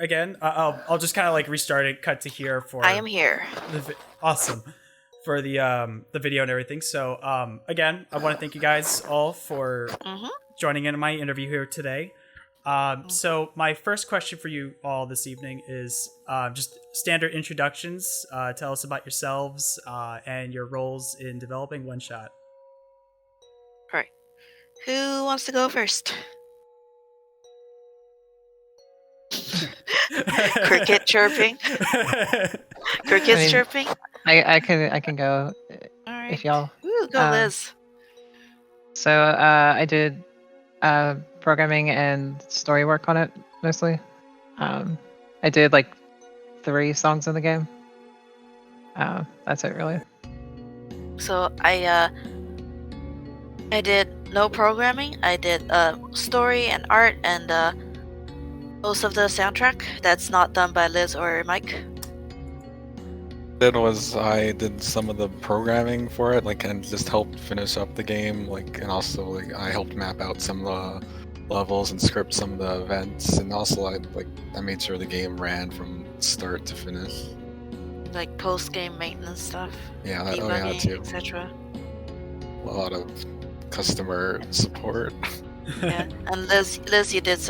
again? I'll just kind of like restart it, cut to here for. I am here. Awesome. For the video and everything. So again, I want to thank you guys all for joining in my interview here today. So my first question for you all this evening is just standard introductions. Tell us about yourselves and your roles in developing OneShot. All right. Who wants to go first? Cricket chirping. Crickets chirping. I can go. All right. If y'all. Ooh, go Liz. So I did programming and story work on it mostly. I did like 3 songs in the game. That's it really. So I did no programming. I did story and art and most of the soundtrack. That's not done by Liz or Mike. I did some of the programming for it, like, and just helped finish up the game, like, and also like I helped map out some of the levels and script some of the events, and also I made sure the game ran from start to finish. Like post-game maintenance stuff. Yeah, debugging, too. etc. A lot of customer support. Yeah, and Liz, you did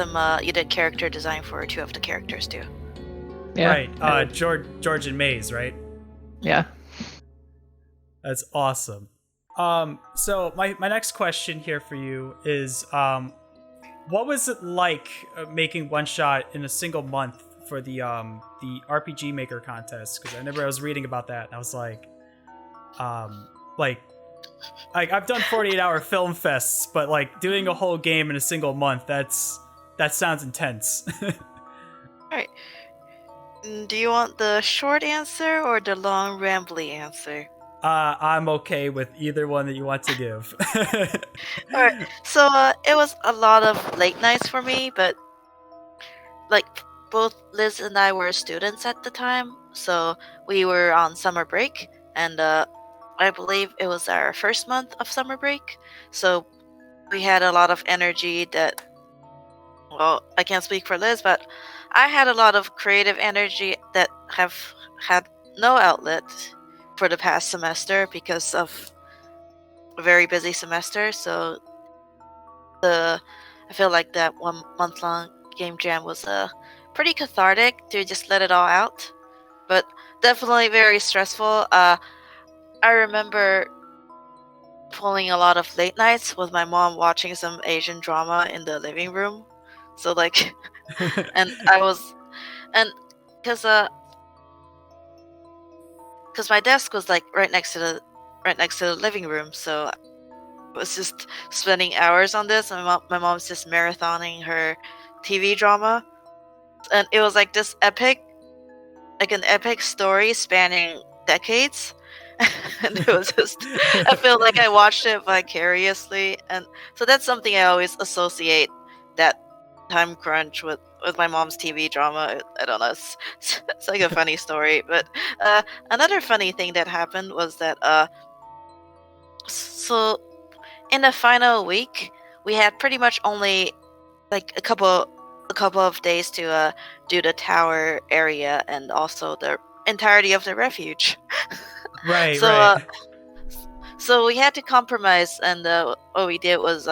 you did character design for 2 of the characters too. Yeah. Right, George and Maze, right? Yeah. That's awesome. So my next question here for you is, what was it like making OneShot in a single month for the RPGMaker contest? Because I remember I was reading about that, and I was like, I've done 48-hour film fests, but like doing a whole game in a single month, that sounds intense. All right. Do you want the short answer or the long, rambly answer? I'm okay with either one that you want to give. Alright, so it was a lot of late nights for me, but like both Liz and I were students at the time, so we were on summer break, and I believe it was our first month of summer break, so we had a lot of energy that, well, I can't speak for Liz, but I had a lot of creative energy that have had no outlet for the past semester because of a very busy semester. So I feel like that 1 month long game jam was pretty cathartic to just let it all out, but definitely very stressful. I remember pulling a lot of late nights with my mom watching some Asian drama in the living room. So like, and because my desk was like right next to the living room, so I was just spending hours on this, and my mom's just marathoning her TV drama, and it was like this epic, like an epic story spanning decades. And it was just, I feel like I watched it vicariously, and so that's something I always associate that time crunch with my mom's TV drama. I don't know, it's like a funny story, but another funny thing that happened was that so in the final week we had pretty much only like a couple of days to do the tower area and also the entirety of the refuge. Right. So we had to compromise, and what we did was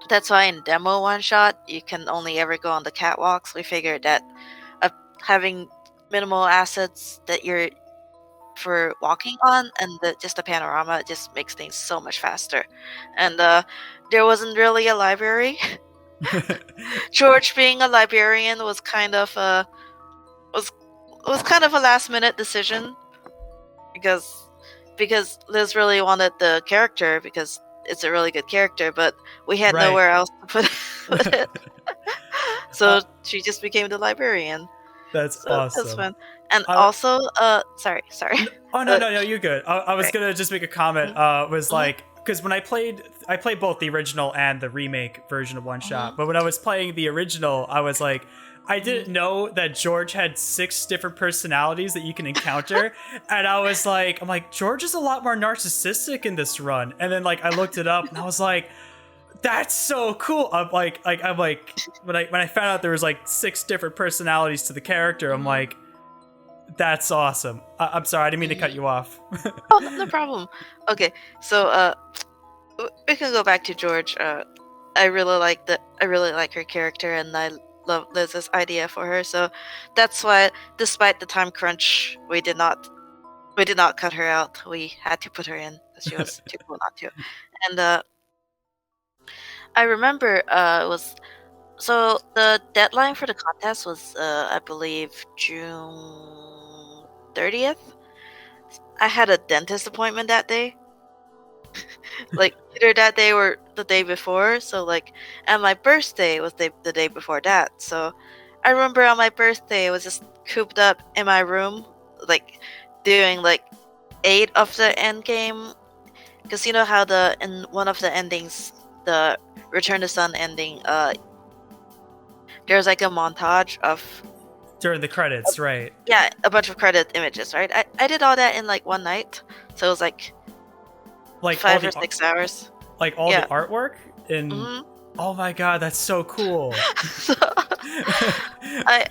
that's why in demo OneShot you can only ever go on the catwalks. We figured that having minimal assets that you're for walking on and just the panorama just makes things so much faster. And there wasn't really a library. George being a librarian was kind of a last minute decision because Liz really wanted the character because it's a really good character, but we had nowhere else to put it. So she just became the librariation. That's awesome. That's fun. And also, sorry. Oh no, you're good. I was gonna just make a comment. Was like, because when I played both the original and the remake version of OneShot. But when I was playing the original, I was like, I didn't know that George had 6 different personalities that you can encounter, and I'm like, George is a lot more narcissistic in this run. And then like I looked it up, and I was like, That's so cool. I'm like when I found out there was like 6 different personalities to the character, I'm like, that's awesome. I'm sorry, I didn't mean to cut you off. Oh, no problem. Okay, so we can go back to George. I really like her character, and I love Liz's idea for her. So that's why, despite the time crunch, we did not cut her out. We had to put her in because she was too cool not to. And I remember it was so the deadline for the contest was I believe June 30th. I had a dentist appointment that day. Like either that day or the day before. So like, and my birthday was the day before that. So I remember on my birthday I was just cooped up in my room, like doing like 8 of the end game. Because you know how in one of the endings, the Return to Sun ending, there's like a montage of During the credits, right? Yeah, a bunch of credit images, right? I did all that in like one night, so it was like 5 or 6 hours. Like all the artwork and Mhm. oh my god, that's so cool. So, I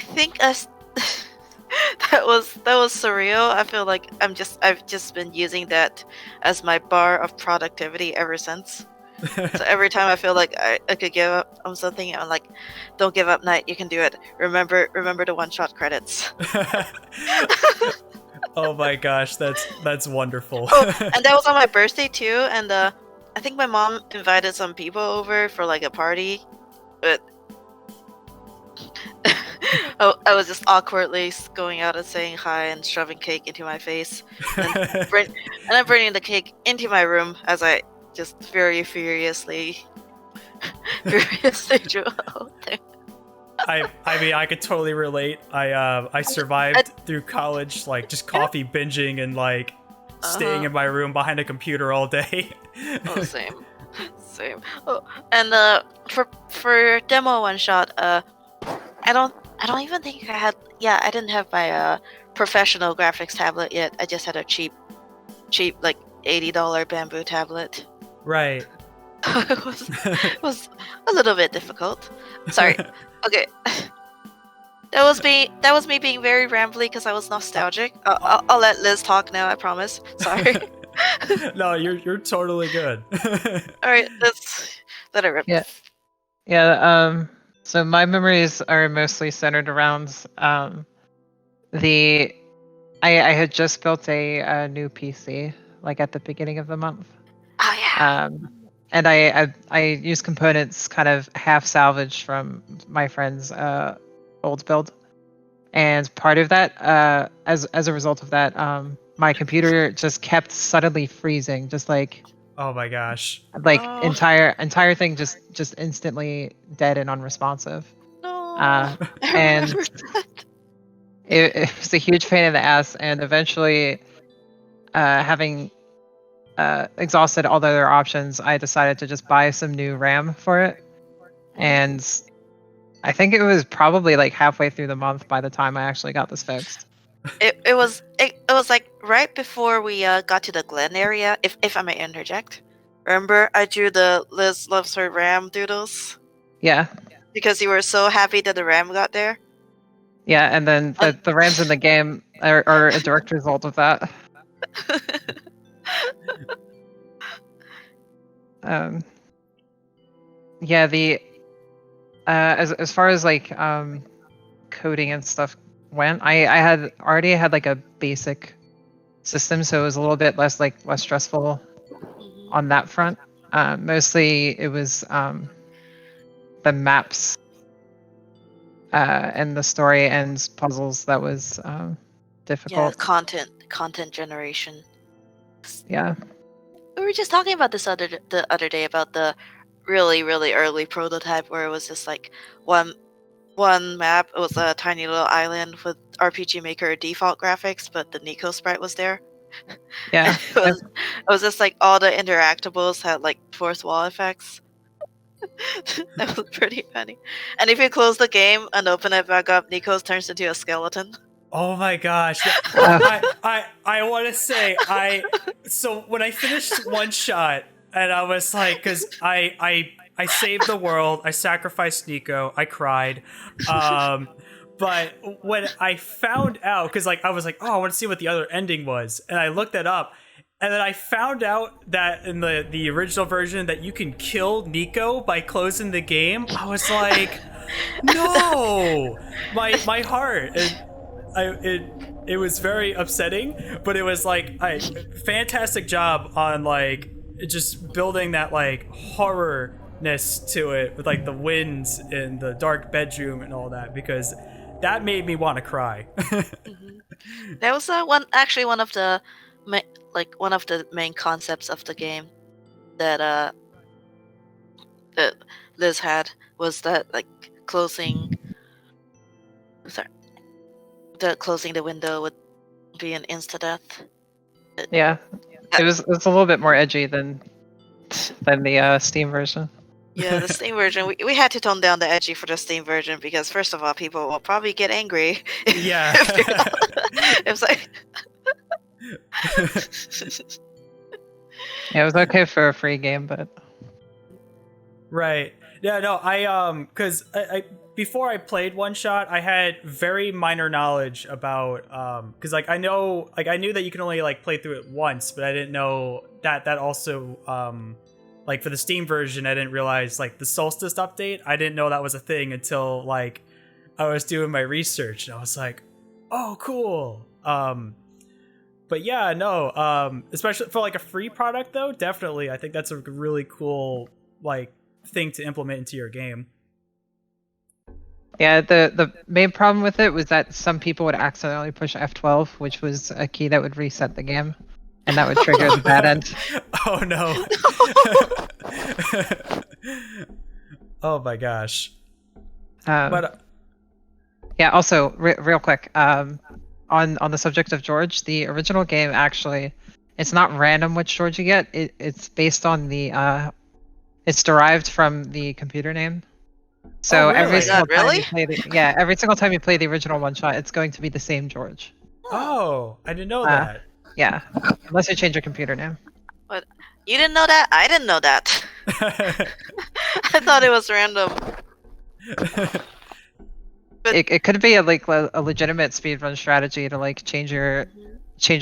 think that was surreal. I feel like I've just been using that as my bar of productivity ever since. So every time I feel like I could give up on something, I'm like, don't give up, Knight, you can do it. Remember the one-shot credits. Oh my gosh, that's wonderful. Oh, and that was on my birthday too, and I think my mom invited some people over for like a party, but I was just awkwardly going out and saying hi and shoving cake into my face, and then bringing the cake into my room as I just very furiously drew a whole thing. I mean, I could totally relate. I survived through college, like just coffee binging and like staying in my room behind a computer all day. Oh, same. Oh, and for demo one shot, I don't even think I had. Yeah, I didn't have my professional graphics tablet yet. I just had a cheap like $80 bamboo tablet. Right. It was a little bit difficult. Sorry. Okay. That was me being very rambly because I was nostalgic. I'll let Liz talk now. I promise. Sorry. No, you're totally good. All right, let's let it rip. Yeah. So my memories are mostly centered around I had just built a new PC like at the beginning of the month. Oh yeah. And I used components kind of half salvaged from my friend's old build, and part of that, as a result of that, my computer just kept suddenly freezing, just like oh my gosh, like entire thing just instantly dead and unresponsive. No. And it was a huge pain in the ass, and eventually, having exhausted all the other options, I decided to just buy some new RAM for it. And I think it was probably like halfway through the month by the time I actually got this fixed. It was like right before we got to the Glen area, if I may interject. Remember I drew the Liz loves her RAM doodles? Yeah. Because you were so happy that the RAM got there? Yeah, and then the RAMs in the game are a direct result of that. Yeah, the as far as like coding and stuff went, I had already had like a basic system, so it was a little bit less stressful on that front. Mostly it was the maps and the story and puzzles that was difficult. Yeah, content generation. Yeah. We were just talking about this the other day about the really early prototype where it was just like one map. It was a tiny little island with RPGMaker default graphics, but the Nico sprite was there. Yeah. it was just like all the interactables had like fourth wall effects. That was pretty funny. And if you close the game and open it back up, Nico turns into a skeleton. Oh my gosh. I want to say so when I finished One Shot and I was like, because I saved the world, I sacrificed Nico, I cried. But when I found out, because like I was like, oh, I want to see what the other ending was, and I looked it up, and then I found out that in the original version that you can kill Nico by closing the game. I was like, no, my heart. It was very upsetting, but it was like fantastic job on like just building that like horrorness to it with like the winds and the dark bedroom and all that, because that made me want to cry. That was one of the one of the main concepts of the game that that Liz had, was that like closing the window would be an insta death. Yeah, it was a little bit more edgy than the Steam version. Yeah, the Steam version, we had to tone down the edgy for the Steam version because first of all, people will probably get angry. Yeah. It's like Yeah, it was okay for a free game, but right. Yeah, no, because I before I played One Shot, I had very minor knowledge about because like I knew that you can only like play through it once, but I didn't know that also like for the Steam version, I didn't realize like the Solstice update. I didn't know that was a thing until like I was doing my research, and I was like, oh, cool. But yeah, no, especially for like a free product though, definitely, I think that's a really cool like thing to implement into your game. yeah, the main problem with it was that some people would accidentally push F12, which was a key that would reset the game, and that would trigger the bad end. Oh no. Oh my gosh. But yeah, also real quick, on the subject of George, the original game actually, it's not random which George you get. It's based on the it's derived from the computer name. So Oh, really? every single time Really? you play every single time you play the original One Shot, it's going to be the same George. oh, I didn't know that. Yeah, unless you change your computer name. What? You didn't know that? I didn't know that. I thought it was random. But- It could be a legitimate speedrun strategy to like change your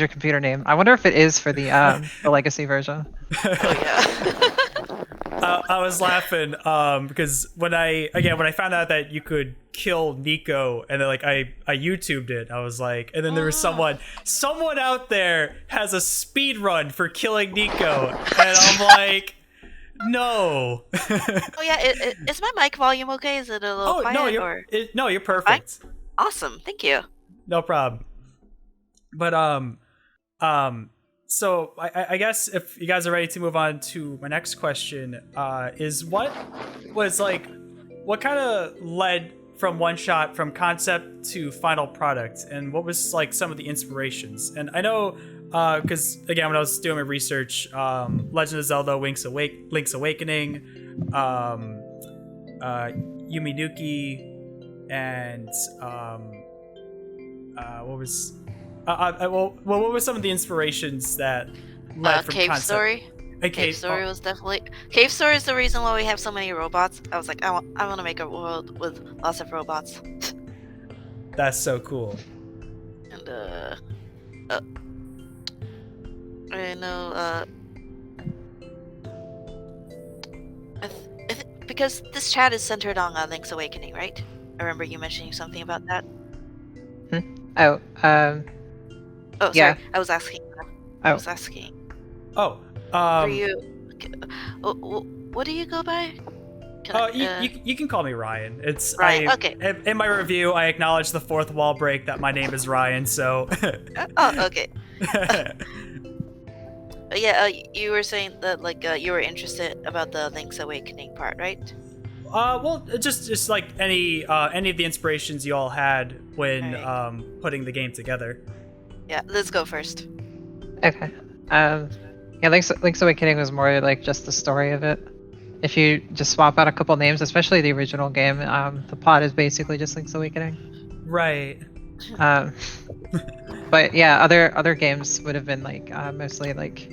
computer name. I wonder if it is for the legacy version. Oh yeah. I was laughing because when I found out that you could kill Nico, and then like I YouTubed it, I was like, and then there was someone out there has a speed run for killing Nico, and I'm like, no. Oh yeah. Is my mic volume okay? Is it a little quiet? no, or... you're perfect. Awesome. Thank you. No problem. But so I guess if you guys are ready to move on to my next question, is what kind of led from One Shot from concept to final product, and what was like some of the inspirations? And I know because again, when I was doing my research, Legend of Zelda: Link's Awakening, Yuminuki, and what were some of the inspirations that led from Cave concept? Story. Cave Story was definitely. Cave Story is the reason why we have so many robots. I was like, I want to make a world with lots of robots. That's so cool. And I know. Because this chat is centered on Link's Awakening, right? I remember you mentioning something about that. Oh, Oh, sorry. yeah. I was asking. Oh. Oh, For you, what do you go by? you can call me Ryan. It's Ryan. Okay. In my review, I acknowledge the fourth wall break that my name is Ryan. So. Oh, okay. Yeah, you were saying that like you were interested about the Link's Awakening part, right? Well, just like any of the inspirations you all had when putting the game together. Yeah, let's go first. okay. Yeah, Link's Awakening was more like just the story of it. If you just swap out a couple names, especially the original game, the plot is basically just Link's Awakening. Right. But yeah, other games would have been like mostly like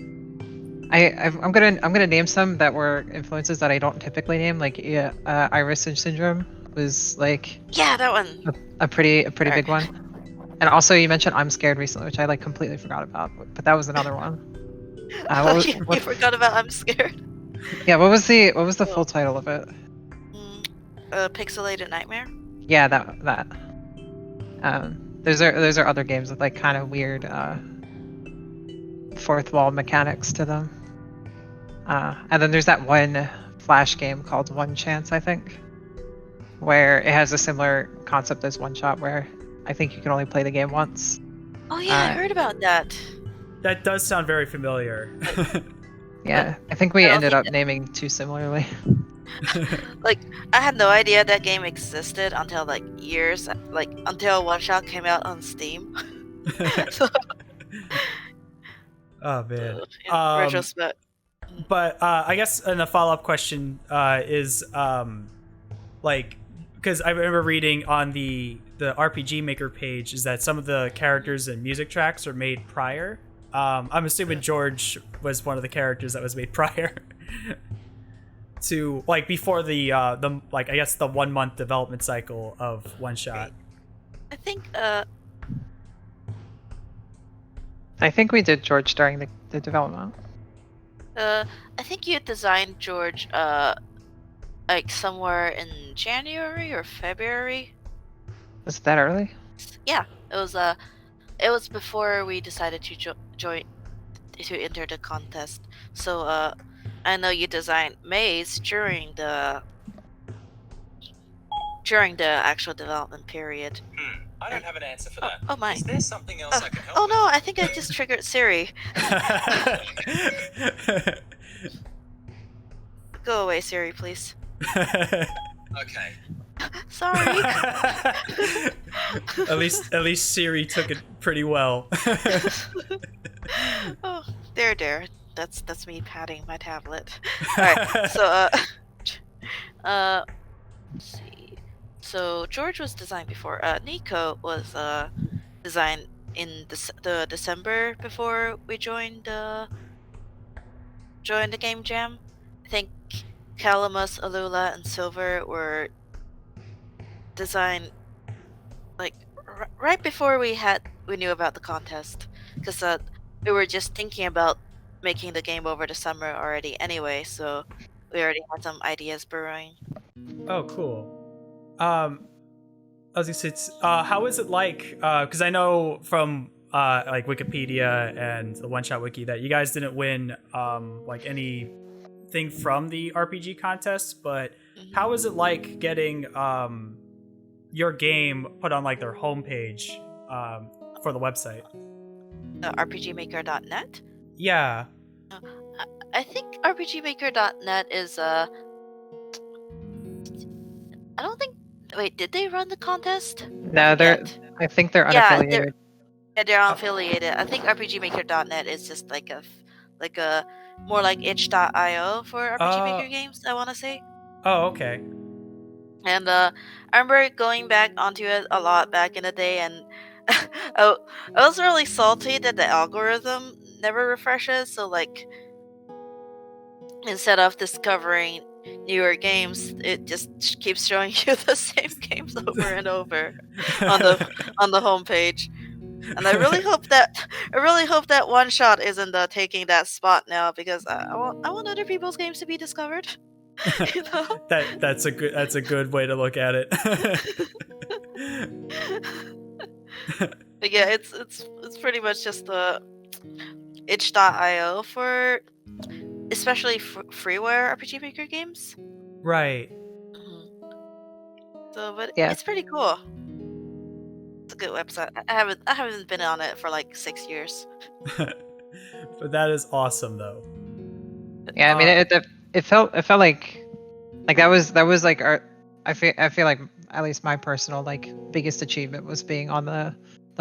I'm gonna name some that were influences that I don't typically name. Like Iris Syndrome was like Yeah, that one. a pretty Alright. big one. And also you mentioned I'm Scared recently, which I like completely forgot about, but that was another one. You forgot about I'm Scared. Yeah, what was the full title of it? Pixelated Nightmare. Yeah, that. Those are other games with like kind of weird fourth wall mechanics to them. And then there's that one Flash game called One Chance, I think, where it has a similar concept as One Shot, where I think you can only play the game once. Oh yeah, I heard about that. That does sound very familiar. Yeah, I think we ended up naming too similarly. Like, I had no idea that game existed until like years, like until One Shot came out on Steam. So, Oh man. in retrospect. But I guess and a follow-up question is like, because I remember reading on the RPGMaker page is that some of the characters and music tracks are made prior. I'm assuming George was one of the characters that was made prior to like before the like I guess the 1 month development cycle of One Shot. I think we did George during the development. I think you designed George like somewhere in January or February. Was it that early? Yeah, it was before we decided to join to enter the contest. So I know you designed Maze during the actual development period. I don't have an answer for that. Oh my. Is there something else I can help Oh with? no, I think I just triggered Siri. Go away, Siri, please. Okay. Sorry. At least Siri took it pretty well. Oh, there. That's me patting my tablet. Alright, so let's see. So George was designed before. Nico was designed in the December before we joined the game jam. I think Calamus, Alula, and Silver were designed like right before we knew about the contest, because we were just thinking about making the game over the summer already anyway, so we already had some ideas brewing. Oh, cool. I was gonna say, how is it like? Because I know from like Wikipedia and the One Shot Wiki that you guys didn't win like anything from the RPG contest, but how is it like getting your game put on like their homepage for the website? The RPGmaker.net? Yeah. I think RPGmaker.net is I don't think. Wait, did they run the contest? No, I think they're unaffiliated. They're unaffiliated. I think RPGmaker.net is just like a more like itch.io for RPG Maker games, I want to say. Oh, okay. And I remember going back onto it a lot back in the day, and I was really salty that the algorithm never refreshes. So like, instead of discovering newer games, it just keeps showing you the same games over and over on the homepage. And I really hope that One Shot isn't taking that spot now, because I want other people's games to be discovered. You know? That's a good way to look at it. But yeah, it's pretty much just the itch.io for especially freeware RPG Maker games. Right. So, but yeah, it's pretty cool. It's a good website. I haven't been on it for like 6 years. But that is awesome, though. Yeah, I mean, it felt like that was like our. I feel like at least my personal like biggest achievement was being on the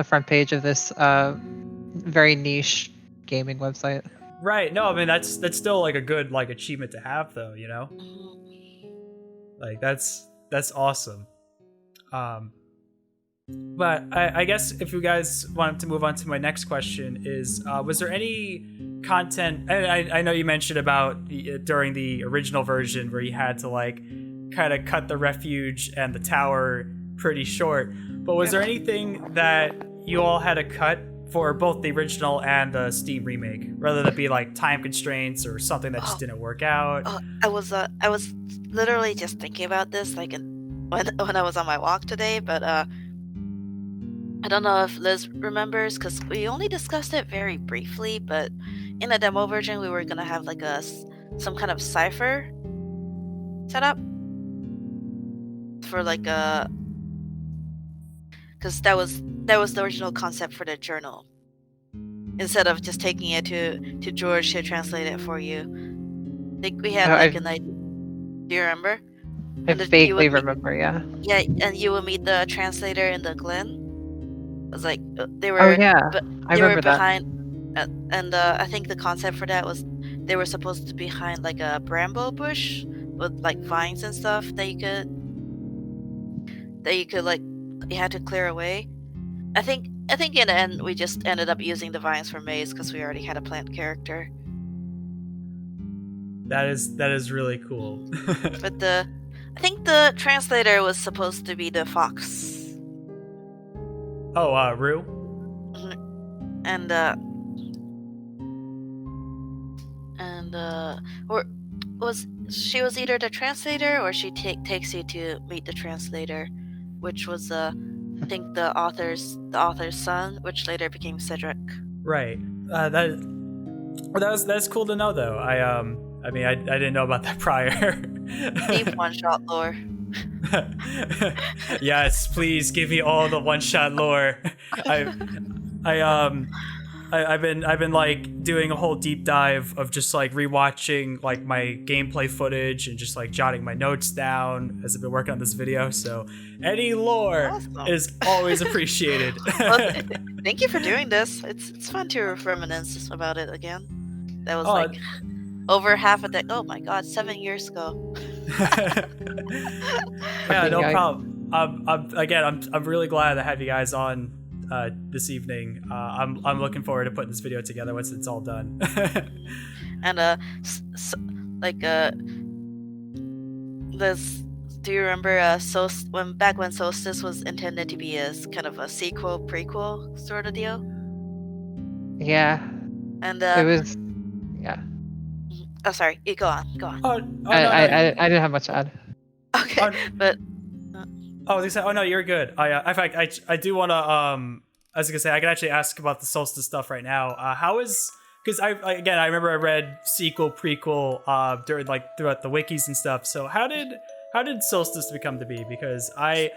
front page of this very niche gaming website. Right. No, I mean that's still like a good like achievement to have, though. You know, like that's awesome. But I guess if you guys wanted to move on to my next question is, was there any content? And I know you mentioned about during the original version where you had to like kind of cut the refuge and the tower pretty short. But was there anything that you all had to cut for both the original and the Steam remake, whether that be like time constraints or something that just didn't work out? I was literally just thinking about this like when I was on my walk today, but I don't know if Liz remembers because we only discussed it very briefly. But in the demo version, we were gonna have like some kind of cipher set up for like because that was the original concept for the journal. Instead of just taking it to George to translate it for you, like we had an idea. Do you remember? I vaguely remember, yeah. Yeah, and you would meet the translator in the Glen. It was like they were. Oh yeah, I they remember were that. behind, and I think the concept for that was they were supposed to be behind like a bramble bush with like vines and stuff that you could like you had to clear away. I think in the end we just ended up using the vines for Maze because we already had a plant character. That is really cool. But I think the translator was supposed to be the fox. Oh, Rue? And or she was either the translator or she takes you to meet the translator, which was I think the author's son, which later became Cedric. Right. That's cool to know though. I mean I didn't know about that prior. Deep one-shot lore. Yes, please give me all the one-shot lore. I've been like doing a whole deep dive of just like rewatching like my gameplay footage and just like jotting my notes down as I've been working on this video. So any lore is always appreciated. Well, thank you for doing this. It's fun to reminisce about it again. That was like over half a decade. Oh my god, 7 years ago. Yeah, no problem. I'm really glad to have you guys on this evening. I'm looking forward to putting this video together once it's all done. And this. Do you remember when Solstice was intended to be a kind of a sequel prequel sort of deal? Yeah. And it was. Yeah. Oh, sorry. You go on. I didn't have much to add. Okay, but. They said, "Oh no, you're good." In fact, I do want to. I was gonna say I can actually ask about the Solstice stuff right now. How is because I remember I read sequel prequel throughout the wikis and stuff. So how did Solstice become to be? Because I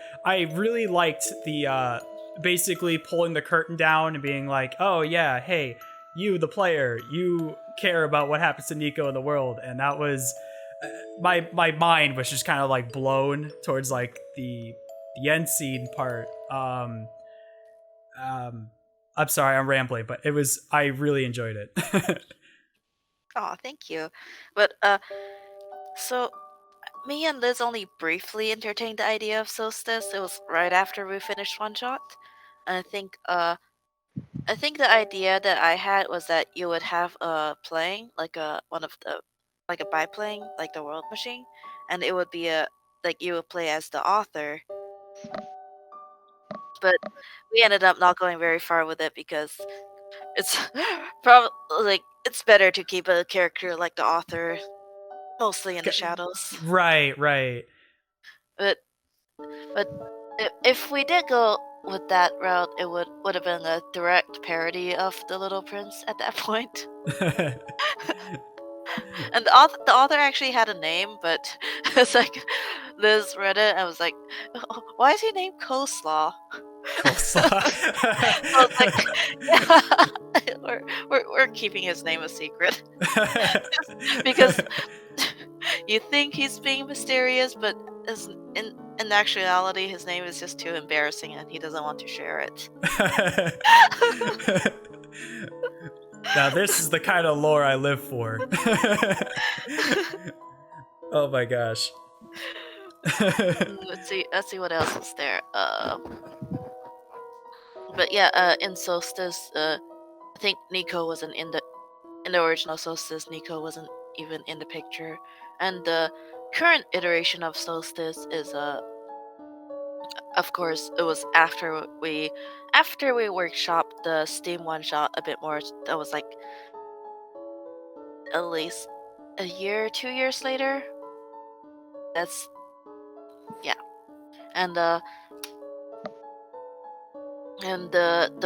really liked the basically pulling the curtain down and being like, oh yeah, hey, you the player, you care about what happens to Nico in the world, and that was. My mind was just kind of like blown towards like the end scene part. I'm sorry, I'm rambling, but I really enjoyed it. Oh, thank you. But so me and Liz only briefly entertained the idea of Solstice. It was right after we finished OneShot, and I think the idea that I had was that you would have playing like a biplane, like the World Machine, and it would be you would play as the author. But we ended up not going very far with it because it's probably it's better to keep a character like the author mostly in the shadows. Right. But if we did go with that route, it would have been a direct parody of The Little Prince at that point. And the author actually had a name, but it's like Liz read it and was like, "Why is he named Coleslaw?" Coleslaw. I was like, yeah, we're keeping his name a secret because you think he's being mysterious, but in actuality, his name is just too embarrassing, and he doesn't want to share it. Now this is the kind of lore I live for. Oh my gosh. Let's see what else is there. but yeah, in Solstice, I think Nico wasn't in the original Solstice. Nico wasn't even in the picture, and the current iteration of Solstice is of course, it was after we workshopped the Steam one shot a bit more. That was like at least a year, 2 years later. That's yeah, and the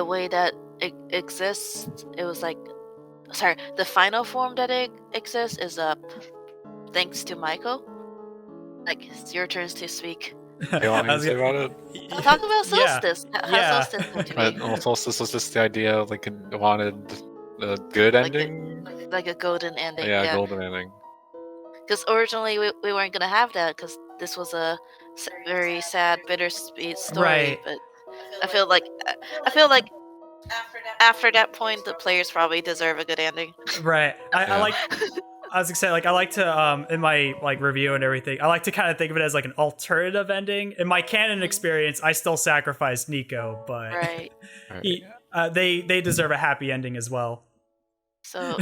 way that it exists, it was like, sorry, the final form that it exists is thanks to Michael. Like, it's your turns to speak. You want me to say about it? Talk about Yeah. Solstice. How Yeah. Solstice come to But be. also, this was just the idea, like, it wanted a good Like ending. Like a golden ending. Yeah, Yeah. golden ending. Because originally we weren't gonna have that because this was a very sad, bittersweet story. Right. But I feel like after that point, the players probably deserve a good ending. Right. I Yeah. like. I was gonna say, like, I like to in my like review and everything, I like to kind of think of it as like an alternative ending. In my canon experience, I still sacrificed Nico, but Right. he, they deserve a happy ending as well. So,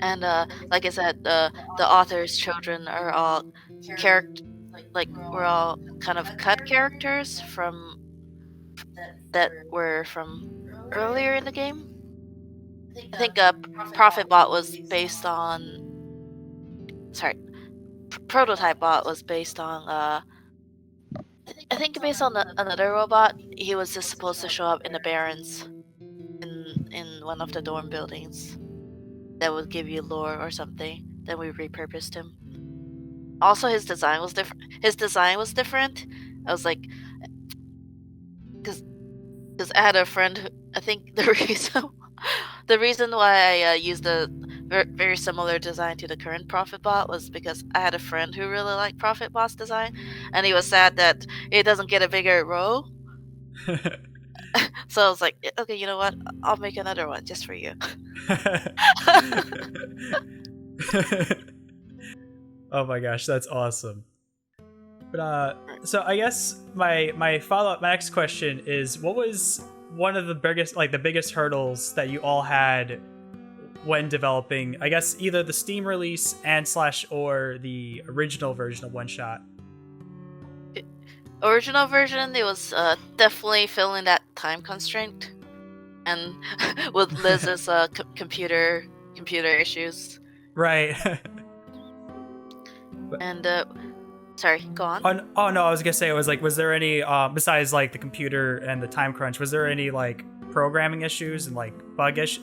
and like I said, the author's children are all we're all kind of cut characters from that were from earlier in the game. I think Prophet Bot was based on. Sorry, Prototype Bot was based on. I think based on another robot. He was just supposed to show up in the Barrens, in one of the dorm buildings. That would give you lore or something. Then we repurposed him. Also, his design was different. I was like, because I had a friend who, I think the reason why I used a very similar design to the current Prophet Bot was because I had a friend who really liked Prophet Bot's design, and he was sad that it doesn't get a bigger role. So I was like, okay, you know what? I'll make another one just for you. Oh my gosh, that's awesome. But so I guess my follow-up, my next question is, what was one of the biggest hurdles that you all had when developing, I guess, either the Steam release or the original version of One Shot? Original version, it was definitely filling that time constraint, and with Liz's computer issues. Right. And sorry, go on. Oh no, I was gonna say, it was like, was there any besides like the computer and the time crunch, was there any like programming issues and like bugs,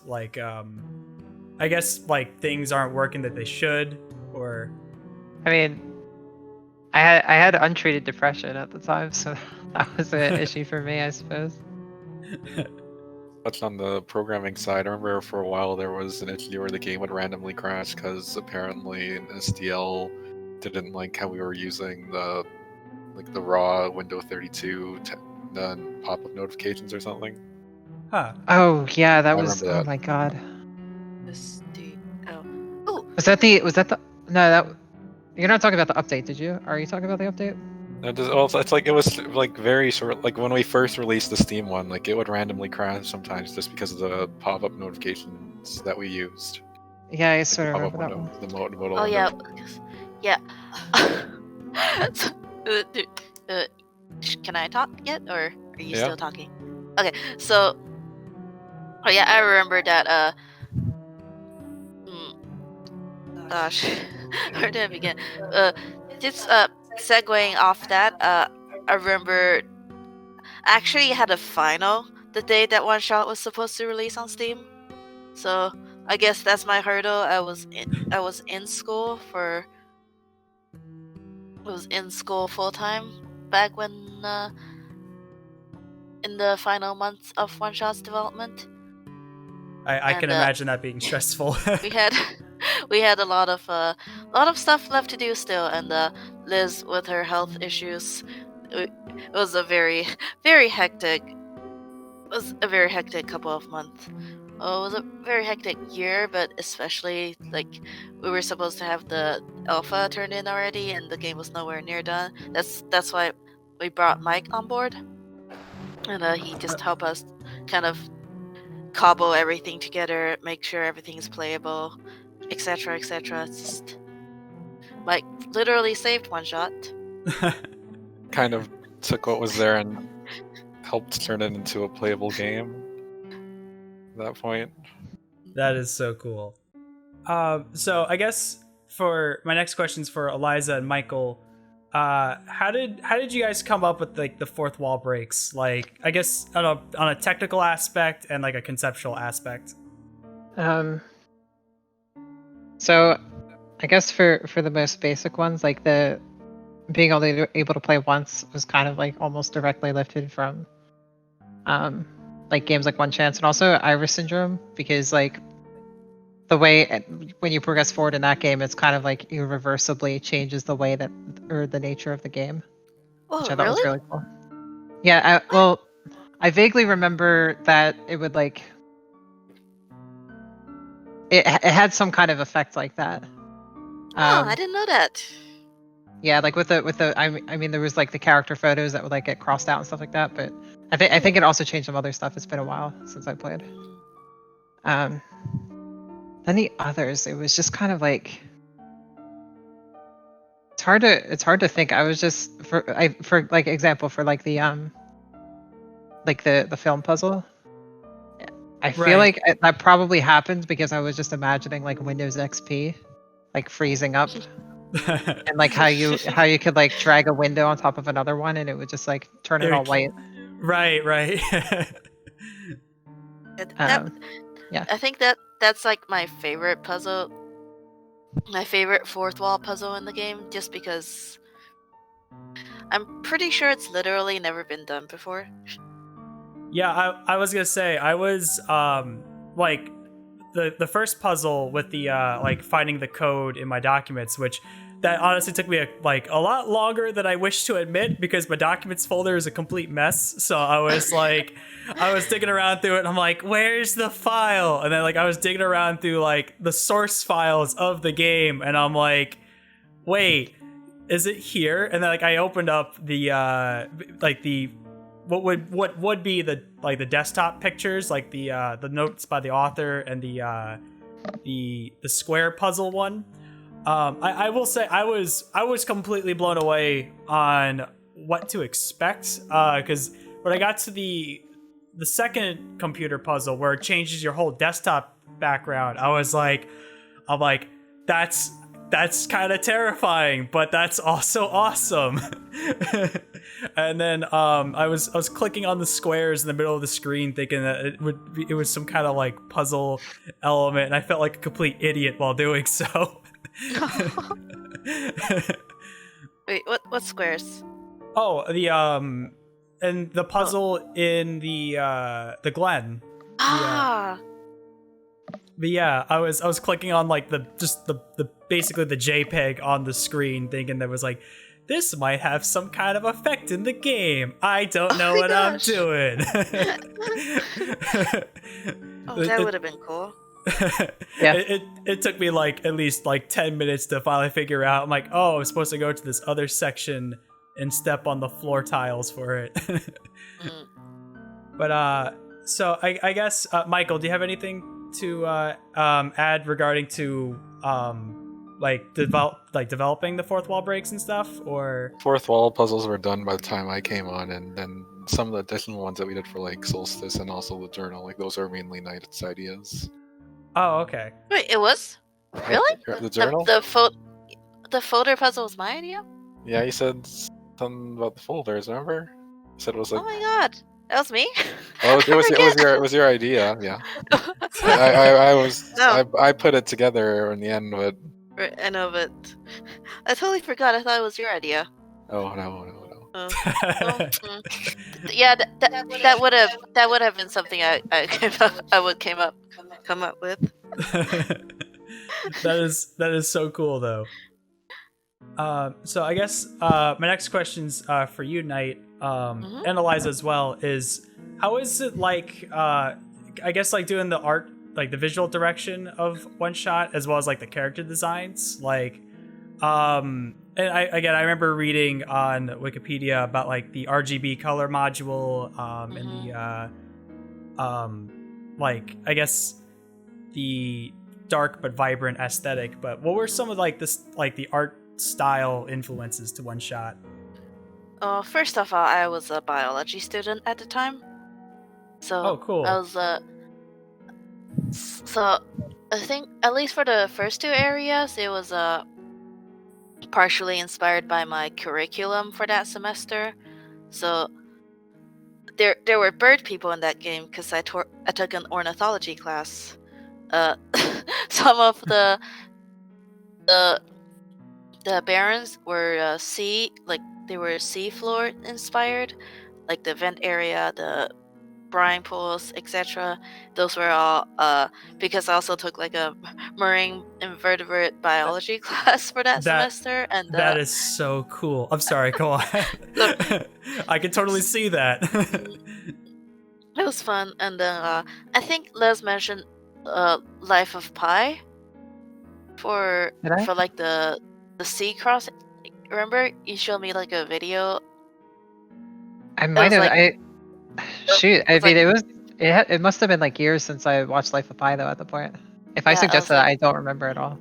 like I guess like things aren't working that they should, or I mean, I had untreated depression at the time, so that was an issue for me, I suppose. Touched on the programming side. I remember for a while there was an issue where the game would randomly crash because apparently an SDL didn't like how we were using the raw Windows 32 pop-up notifications or something. huh? Oh yeah, that I was. remember Oh that. my god. Oh, Was that the? No, that. You're not talking about the update, did you? Are you talking about the update? It's like, it was like very short. Like when we first released the Steam one, like it would randomly crash sometimes just because of the pop-up notifications that we used. Yeah, I sort of Pop-up remember that window, one. the modal oh yeah, window. yeah. So, can I talk yet, or are you Yeah. still talking? Okay, so, oh yeah, I remember that. Gosh, where did I begin? Just segueing off that. I remember I actually had a final the day that One Shot was supposed to release on Steam. So I guess that's my hurdle. I was in school full time back when in the final months of One Shot's development. I can imagine that being stressful. we had a lot of stuff left to do still, and Liz with her health issues, it was a very hectic. It was a very hectic couple of months. It was a very hectic year, but especially like we were supposed to have the alpha turned in already, and the game was nowhere near done. That's why we brought Mike on board. and he just helped us kind of cobble everything together, make sure everything is playable, etc., etc. It's just like literally saved one shot. Kind of took what was there and helped turn it into a playable game at that point. That is so cool. So I guess for my next questions for Eliza and Michael, how did you guys come up with like the fourth wall breaks? Like, I guess on a technical aspect and like a conceptual aspect. So I guess for the most basic ones, like the being able to play once was kind of like almost directly lifted from like games like One Chance and also Iris Syndrome, because like the way when you progress forward in that game, it's kind of like irreversibly changes the way that or the nature of the game, which I thought was really cool. Yeah, I vaguely remember that it would like it had some kind of effect like that. I didn't know that. Yeah, like with the I mean there was like the character photos that would like get crossed out and stuff like that, but I think it also changed some other stuff. It's been a while since I played. Then the others, it was just kind of like it's hard to think. I was just for like example for like the film puzzle. I feel like that probably happened because I was just imagining like Windows XP like freezing up. And like how you could like drag a window on top of another one and it would just like turn it all white. Right. Yeah. I think that's like my favorite puzzle, my favorite fourth wall puzzle in the game, just because I'm pretty sure it's literally never been done before. Yeah, I was gonna say I was like the first puzzle with the like finding the code in my documents, which that honestly took me a lot longer than I wish to admit because my documents folder is a complete mess. So I was like, I was digging around through it and I'm like, where's the file? And then like I was digging around through like the source files of the game and I'm like, wait, is it here? And then like I opened up the like the what would be the like the desktop pictures, like the notes by the author and the square puzzle one. I will say I was completely blown away on what to expect because when I got to the second computer puzzle where it changes your whole desktop background, I'm like that's kind of terrifying, but that's also awesome. And then I was clicking on the squares in the middle of the screen thinking that it was some kind of like puzzle element, and I felt like a complete idiot while doing so. Wait, what squares? Oh, the and the puzzle in the Glen. Ah. But yeah, I was clicking on like the basically the JPEG on the screen, thinking that was like, this might have some kind of effect in the game. I don't know what I'm doing. That would have been cool. Yeah. It took me like at least like 10 minutes to finally figure out. I'm like, oh, I'm supposed to go to this other section and step on the floor tiles for it. But so I guess Michael, do you have anything to add regarding to developing the fourth wall breaks and stuff? Or Fourth wall puzzles were done by the time I came on, and then some of the additional ones that we did for like Solstice and also the journal, like those are mainly Knight's ideas. oh, okay. Wait, it was? Really? The journal? The folder puzzle was my idea? Yeah, you said something about the folders, remember? You said it was like... Oh my god. That was me? Oh, it was your idea, yeah. I put it together in the end, but... I know, but I totally forgot. I thought it was your idea. Oh, no. Yeah, that would have been something I would come up with. that is so cool though. So I guess my next question's for you, Knight, and Eliza as well, is how is it like I guess like doing the art, like the visual direction of One Shot as well as like the character designs, like And I remember reading on Wikipedia about like the RGB color module, and the like I guess the dark but vibrant aesthetic. But what were some of like the art style influences to One Shot? First of all, I was a biology student at the time, so Oh, cool. I was so I think at least for the first two areas, it was partially inspired by my curriculum for that semester. So there were bird people in that game because I took an ornithology class. Some of the barons were they were seafloor inspired, like the vent area, the brine pools, etc. Those were all because I also took like a marine invertebrate biology class for that semester, and that is so cool. I'm sorry, go on. I can totally see that. It was fun, and then I think Les mentioned Life of Pi for like the sea crossing. Remember you showed me like a video? I might have. Like, shoot. I mean, it must have been like years since I watched Life of Pi though. At the point, if I suggest that, I don't remember at all.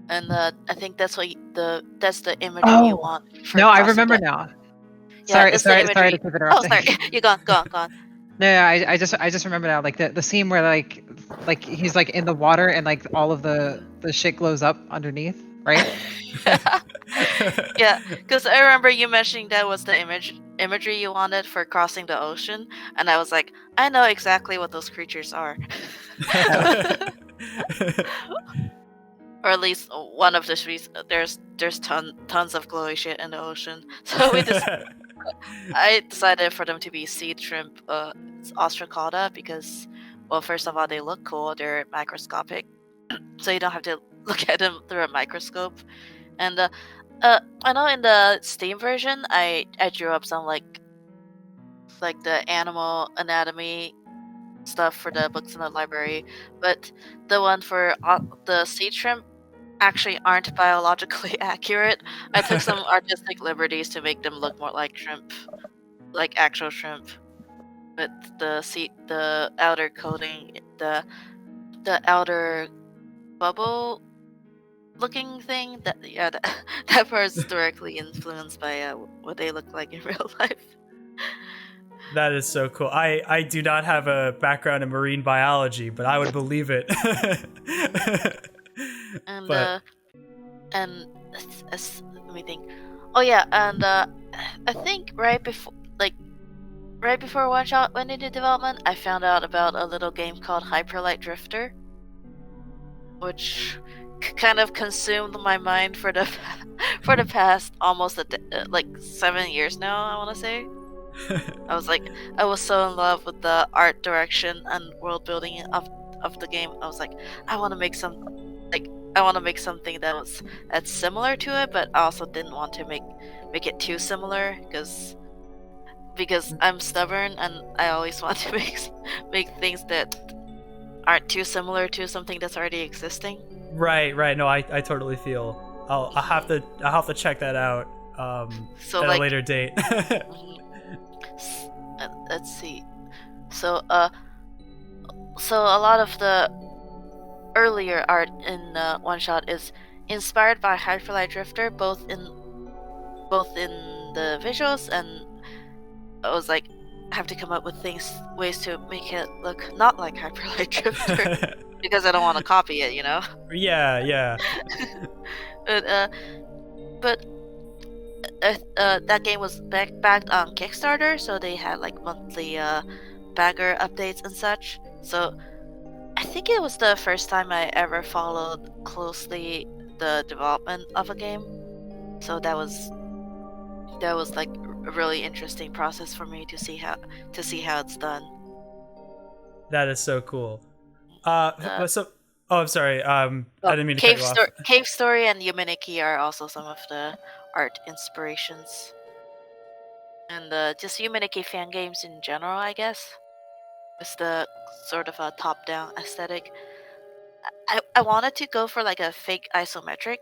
And I think that's the imagery you want. No, I remember now. Yeah, sorry to keep interrupting. Oh, sorry. You go on. No, I just remember now, like the scene where like he's like in the water and like all of the shit glows up underneath, right? Yeah, because I remember you mentioning that was the imagery you wanted for crossing the ocean, and I was like, I know exactly what those creatures are. Or at least one of the species. There's tons of glowy shit in the ocean, so I decided for them to be sea shrimp, ostracauda, because, well, first of all, they look cool. They're microscopic, so you don't have to look at them through a microscope. And I know in the Steam version, I drew up some like the animal anatomy stuff for the books in the library, but the one for the sea shrimp actually aren't biologically accurate. I took some artistic liberties to make them look more like shrimp, like actual shrimp. But the outer coating, the outer bubble looking thing, that part is directly influenced by what they look like in real life. That is so cool. I do not have a background in marine biology, but I would believe it. And let me think. Oh yeah, and I think right before One Shot went into development, I found out about a little game called Hyperlight Drifter, which kind of consumed my mind for the past almost 7 years now, I want to say. I was so in love with the art direction and world building of the game. I was like, I want to make something that's similar to it, but I also didn't want to make it too similar because I'm stubborn and I always want to make things that aren't too similar to something that's already existing. Right. No, I totally feel. I'll have to check that out at a later date. Let's see. So a lot of the earlier art in One Shot is inspired by Hyperlight Drifter, both in the visuals, and I was like, I have to come up with ways to make it look not like Hyperlight Drifter because I don't want to copy it, you know. Yeah. But that game was backed on Kickstarter, so they had like monthly bagger updates and such. So I think it was the first time I ever followed closely the development of a game. So that was like a really interesting process for me to see how it's done. That is so cool. I'm sorry. I didn't mean to cut you off. Cave Story and Yumeniki are also some of the art inspirations. And just Yumeniki fan games in general, I guess. It's the sort of a top-down aesthetic. I wanted to go for like a fake isometric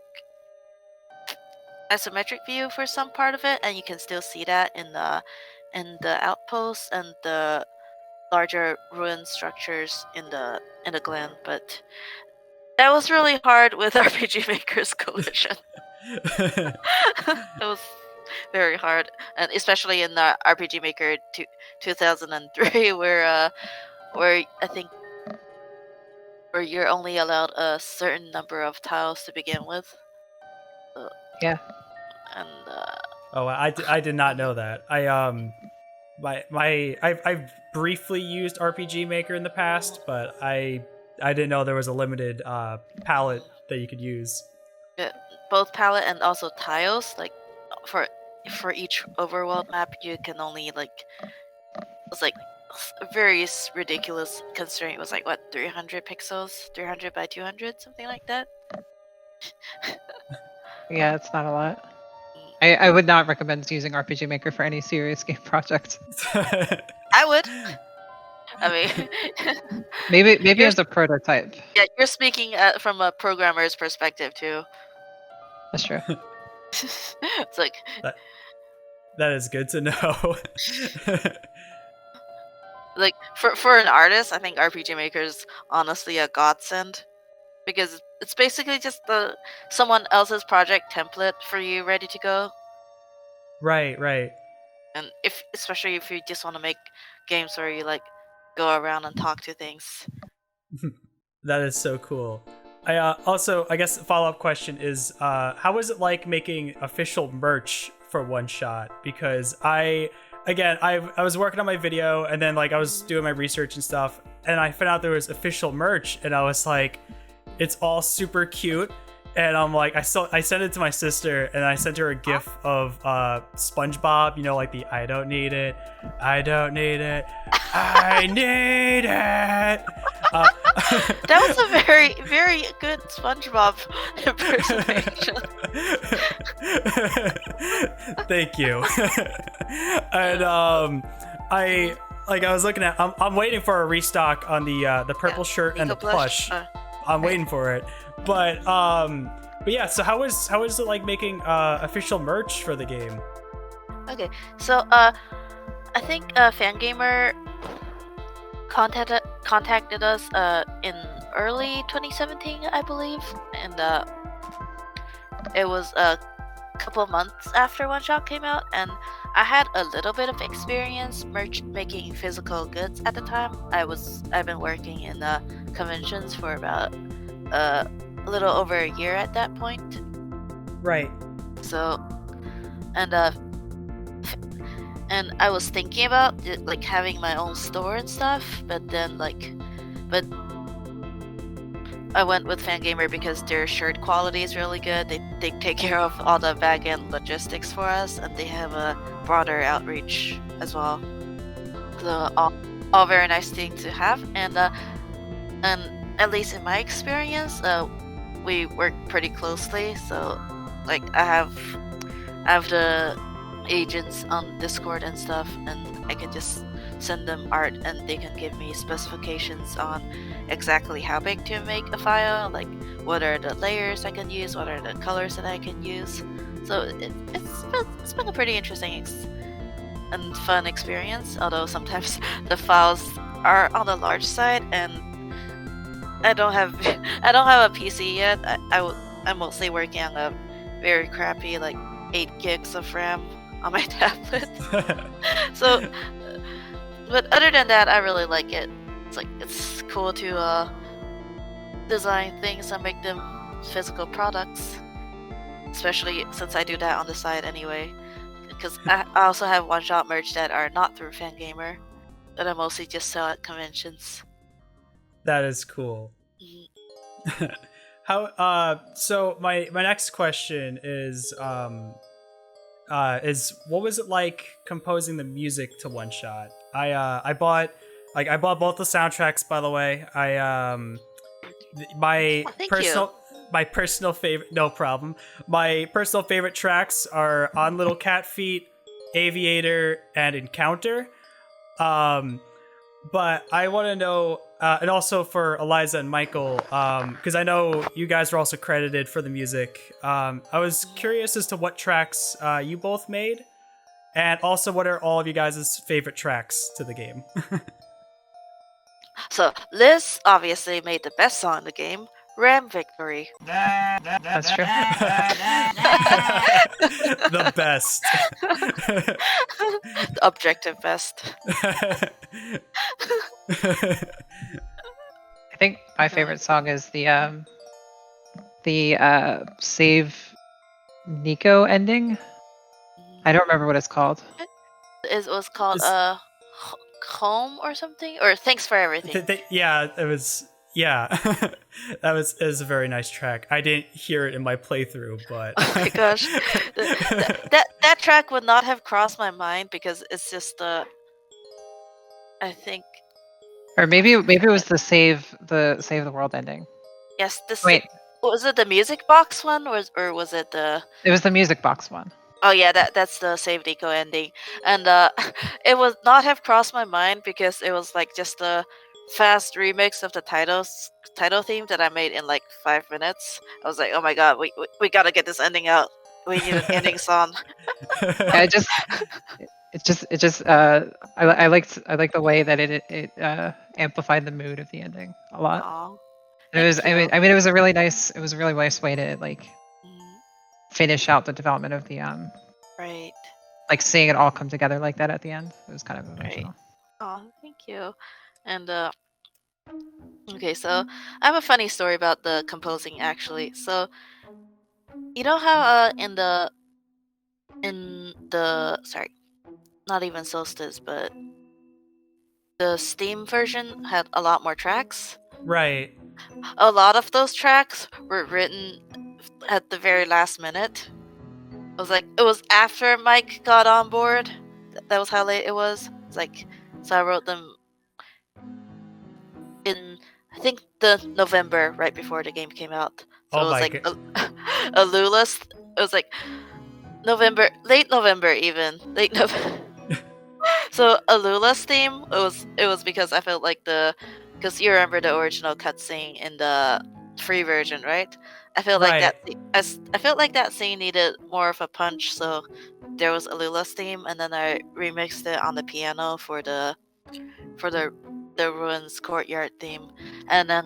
isometric view for some part of it, and you can still see that in the outposts and the larger ruined structures in the glen. But that was really hard with RPG Maker's collision. It was very hard, and especially in the RPG Maker 2003, where I think where you're only allowed a certain number of tiles to begin with. Yeah. And Oh, I did not know that. I've briefly used RPG Maker in the past, but I didn't know there was a limited palette that you could use. both palette and also tiles. Like for each overworld map, you can only it's like a very ridiculous constraint. It was like what, 300 pixels, 300 by 200, something like that. Yeah, it's not a lot. I would not recommend using RPG Maker for any serious game project. I would. I mean, maybe as a prototype. Yeah, you're speaking from a programmer's perspective too. That's true. It's like that is good to know. like for an artist, I think RPG Maker is honestly a godsend, because it's basically just someone else's project template for you ready to go. Right. And especially if you just want to make games where you like go around and talk to things. That is so cool. I also, I guess, follow-up question is, how was it like making official merch for OneShot? Because I was working on my video, and then like I was doing my research and stuff, and I found out there was official merch, and I was like, it's all super cute. And I'm like, I sent it to my sister, and I sent her a gif of SpongeBob, you know, like the I don't need it, I need it. That was a very, very good SpongeBob impersonation. Thank you. And I was looking at, I'm waiting for a restock on the purple shirt and the plush. I'm waiting for it. But yeah, so how is it like making official merch for the game? Okay, so I think Fangamer contacted us in early 2017, I believe, and it was a couple of months after OneShot came out, and I had a little bit of experience making physical goods at the time. I've been working in conventions for about a little over a year at that point. Right. So, and I was thinking about like having my own store and stuff, but I went with Fangamer because their shirt quality is really good. They take care of all the back-end logistics for us, and they have a broader outreach as well. So all very nice thing to have, and at least in my experience, we work pretty closely. So like I have the agents on Discord and stuff, and I can just send them art, and they can give me specifications on exactly how big to make a file, like what are the layers I can use, what are the colors that I can use. So it's been a pretty interesting and fun experience, although sometimes the files are on the large side, and I don't have a PC yet. I'm mostly working on a very crappy like 8 gigs of RAM on my tablet. So, but other than that, I really like it. It's cool to design things and make them physical products, especially since I do that on the side anyway. Because I also have OneShot merch that are not through Fangamer, that I mostly just sell at conventions. That is cool. So my next question is what was it like composing the music to OneShot? I bought both the soundtracks, by the way. My personal favorite, no problem. My personal favorite tracks are On Little Cat Feet, Aviator, and Encounter. But I want to know, and also for Eliza and Michael, because I know you guys were also credited for the music. I was curious as to what tracks you both made, and also what are all of you guys' favorite tracks to the game. So Liz obviously made the best song in the game, Ram Victory. That's true. The best. The objective best. I think my favorite song is the save Nico ending. I don't remember what it's called. It was called Home or something, or Thanks for Everything. Yeah, it was. Yeah, it was a very nice track. I didn't hear it in my playthrough, but Oh my gosh, that track would not have crossed my mind because it's just I think, Or maybe it was the save the world ending. yes, Wait, was it the music box one, or was it the? it was the music box one. Oh yeah, that's the Save Nico ending, and it would not have crossed my mind because it was like just a fast remix of the title theme that I made in like 5 minutes. I was like, oh my god, we gotta get this ending out. We need an ending song. I like the way that it amplified the mood of the ending a lot. Aw, And it was thank I mean it was a really nice way to like mm, finish out the development of the right. like seeing it all come together like that at the end. It was kind of emotional. Oh, thank you. And okay, so I have a funny story about the composing actually. So you know how in the sorry, not even Solstice, but the Steam version had a lot more tracks. right. A lot of those tracks were written at the very last minute. It was after Mike got on board. That was how late it was. It's like, so I wrote them in, I think, the November right before the game came out. So Oh it was my like god. a Lula's. It was like November, late November even, late November. So Alula's theme, it was because I felt like because you remember the original cutscene in the free version, right? I felt like Right. I felt like that scene needed more of a punch, so there was Alula's theme, and then I remixed it on the piano for the ruins courtyard theme, and then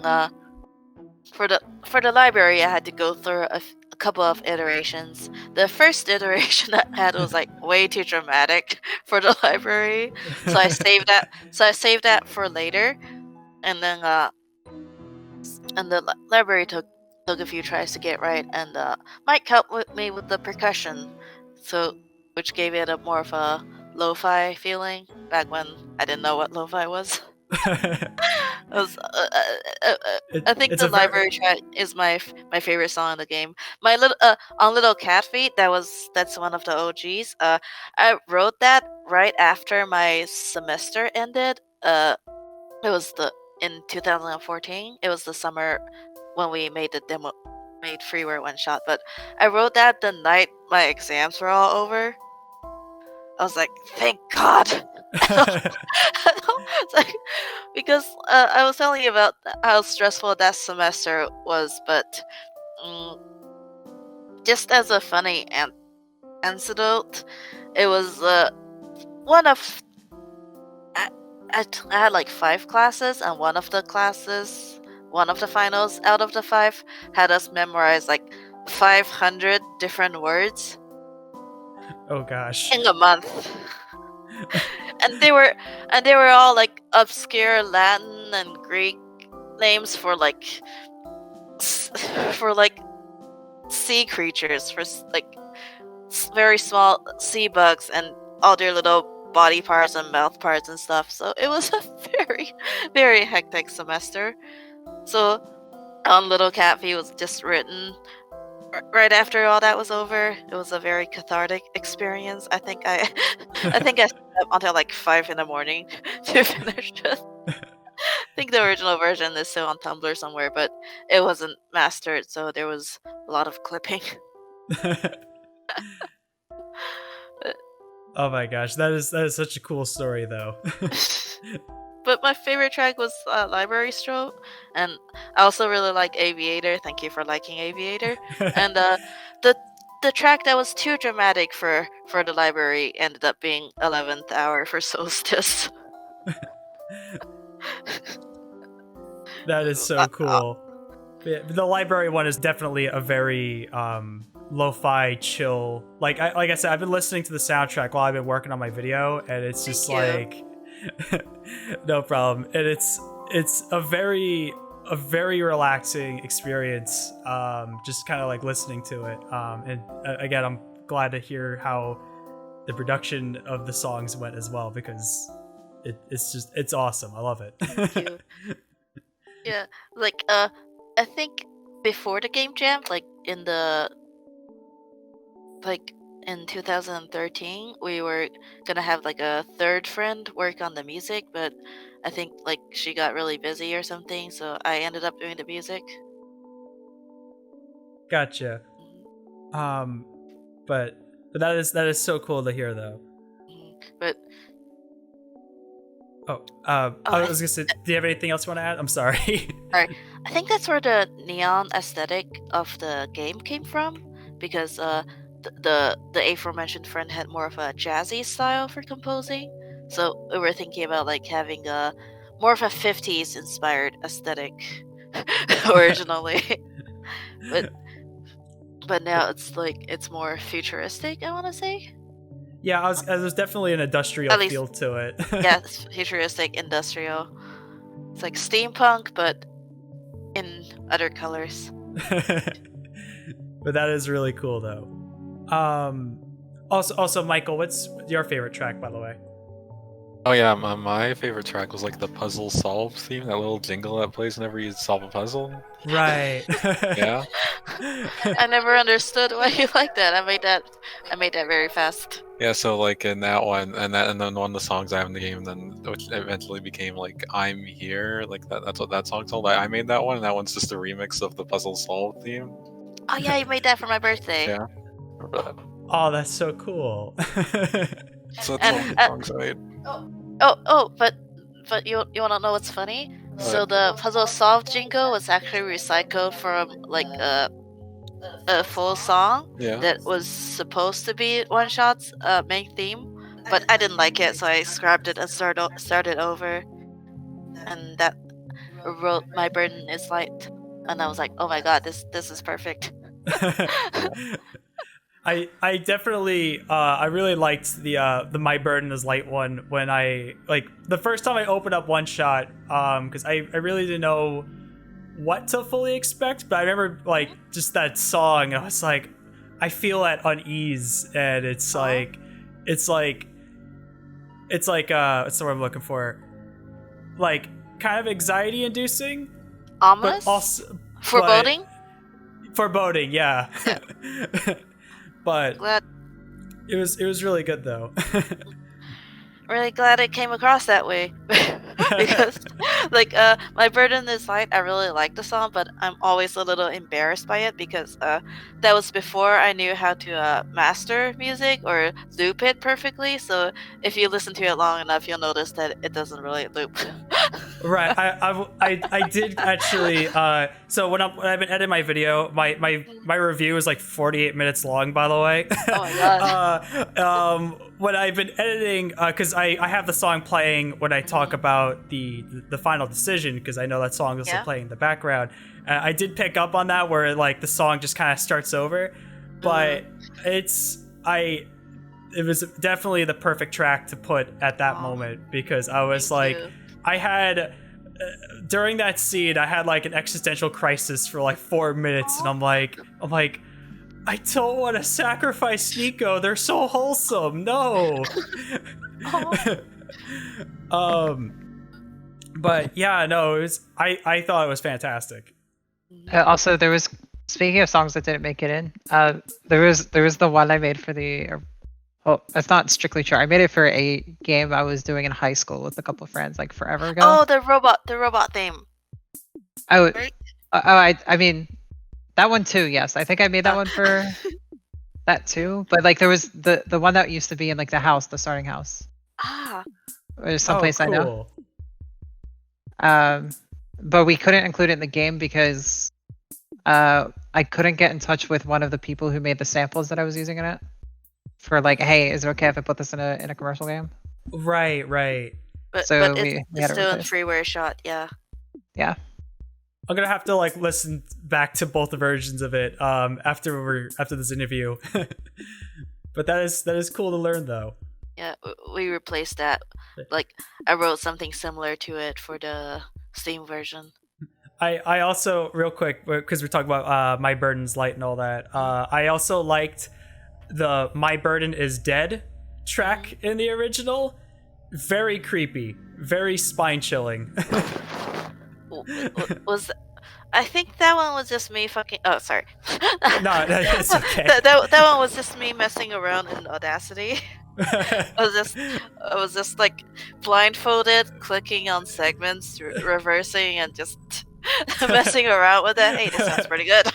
for the library I had to go through a couple of iterations. The first iteration I had was like way too dramatic for the library, so I saved that. So I saved that for later, and then and the library took a few tries to get right, and Mike helped me with the percussion, so which gave it a more of a lo-fi feeling back when I didn't know what lo-fi was. It was, I think It's the a very- library track is my favorite song in the game. My little on Little Cat Feet, that's one of the OGs. I wrote that right after my semester ended. It was in 2014. It was the summer when we made the demo, made freeware one shot. But I wrote that the night my exams were all over. I was like, thank God. It's like, because I was telling you about how stressful that semester was, but just as a funny anecdote, it was one of I had like 5 classes, and one of the finals out of the 5 had us memorize like 500 different words Oh gosh. in a month. and they were all like obscure Latin and Greek names for like sea creatures, for like very small sea bugs and all their little body parts and mouth parts and stuff. So it was a very, very hectic semester. So Little Cat Feet was just written right after all that was over. It was a very cathartic experience. I think I stayed up until like 5 in the morning to finish it. I think the original version is still on Tumblr somewhere, but it wasn't mastered, so there was a lot of clipping. Oh my gosh, that is such a cool story though. but my favorite track was Library Strobe, and I also really like Aviator. Thank you for liking Aviator. And the track that was too dramatic for the library ended up being 11th Hour for Solstice. That is so cool. Yeah, the library one is definitely a very lo-fi, chill. Like I said, I've been listening to the soundtrack while I've been working on my video, and it's just like, no problem. And it's a very relaxing experience. Just kind of like listening to it. And again, I'm glad to hear how the production of the songs went as well, because it's awesome. I love it. Thank you. Yeah, like I think before the game jam, like in 2013, we were gonna have like a third friend work on the music, but I think like she got really busy or something, so I ended up doing the music. Gotcha. But that is so cool to hear, though. But I was gonna say, do you have anything else you want to add? I'm sorry. I think that's where the neon aesthetic of the game came from, because the aforementioned friend had more of a jazzy style for composing, so we were thinking about like having a more of a 50s inspired aesthetic originally. but now it's more futuristic, I want to say. Yeah, there's definitely an industrial feel to it. Yeah, it's futuristic, industrial. It's like steampunk, but in other colors. But that is really cool, though. Also, Michael, what's your favorite track, by the way? Oh yeah, my favorite track was like the puzzle solve theme, that little jingle that plays whenever you solve a puzzle. Right. Yeah. I never understood why you like that. I made that very fast. Yeah, so like in that one, and then one of the songs I have in the game, then which eventually became like "I'm Here," like that's what that song's called. I made that one, and that one's just a remix of the puzzle solve theme. Oh yeah, you made that for my birthday. Yeah. Oh, that's so cool. So that's all the songs I made. But you wanna know what's funny? So the puzzle solve jingle was actually recycled from like a full song that was supposed to be OneShot's main theme, but I didn't like it, so I scrapped it and started over. And that wrote "My Burden Is Light," and I was like, oh my god, this is perfect. I definitely I really liked the "My Burden Is Light" one when I the first time I opened up OneShot, because I really didn't know what to fully expect, but I remember just that song, and I was like, I feel at unease, and it's like what's the word I'm looking for, like kind of anxiety inducing, Ominous, but also foreboding, yeah. But it was really good, though. Really glad it came across that way. Because "My Burden Is Light," I really like the song, but I'm always a little embarrassed by it, because that was before I knew how to master music or loop it perfectly, so if you listen to it long enough, you'll notice that it doesn't really loop. Right. I did actually. So when I've been editing my video, my review is like 48 minutes long, by the way. Oh my god. When I've been editing, because I have the song playing when I talk about the final decision, because I know that song is also playing in the background. I did pick up on that, where the song just kind of starts over, but it was definitely the perfect track to put at that moment, because I was like, I had during that scene, I had like an existential crisis for like 4 minutes, and I'm like, I don't want to sacrifice Nico. They're so wholesome. No. But yeah, no, it was. I thought it was fantastic. Also, there was, speaking of songs that didn't make it in, there was the one I made for well, that's not strictly true. I made it for a game I was doing in high school with a couple of friends, like forever ago. Oh, the robot theme. I mean, that one too. Yes, I think I made that one for that too. But like, there was the one that used to be in like the starting house. Ah. There's someplace I know. But we couldn't include it in the game because I couldn't get in touch with one of the people who made the samples that I was using in it. For like, hey, is it okay if I put this in a commercial game? Right. But So it's we had it still in replaced. freeware shot, yeah. Yeah. I'm gonna have to like listen back to both the versions of it after this interview. But that is cool to learn though. Yeah, we replaced that. Like, I wrote something similar to it for the Steam version. I also, real quick, because we're talking about My Burden's Light and all that, I also liked the My Burden is Dead track in the original. Very creepy, very spine-chilling. I think that one was just me fucking... Oh, sorry. No, it's okay. That one was just me messing around in Audacity. I was just like blindfolded, clicking on segments, reversing, and just messing around with it. Hey, this sounds pretty good.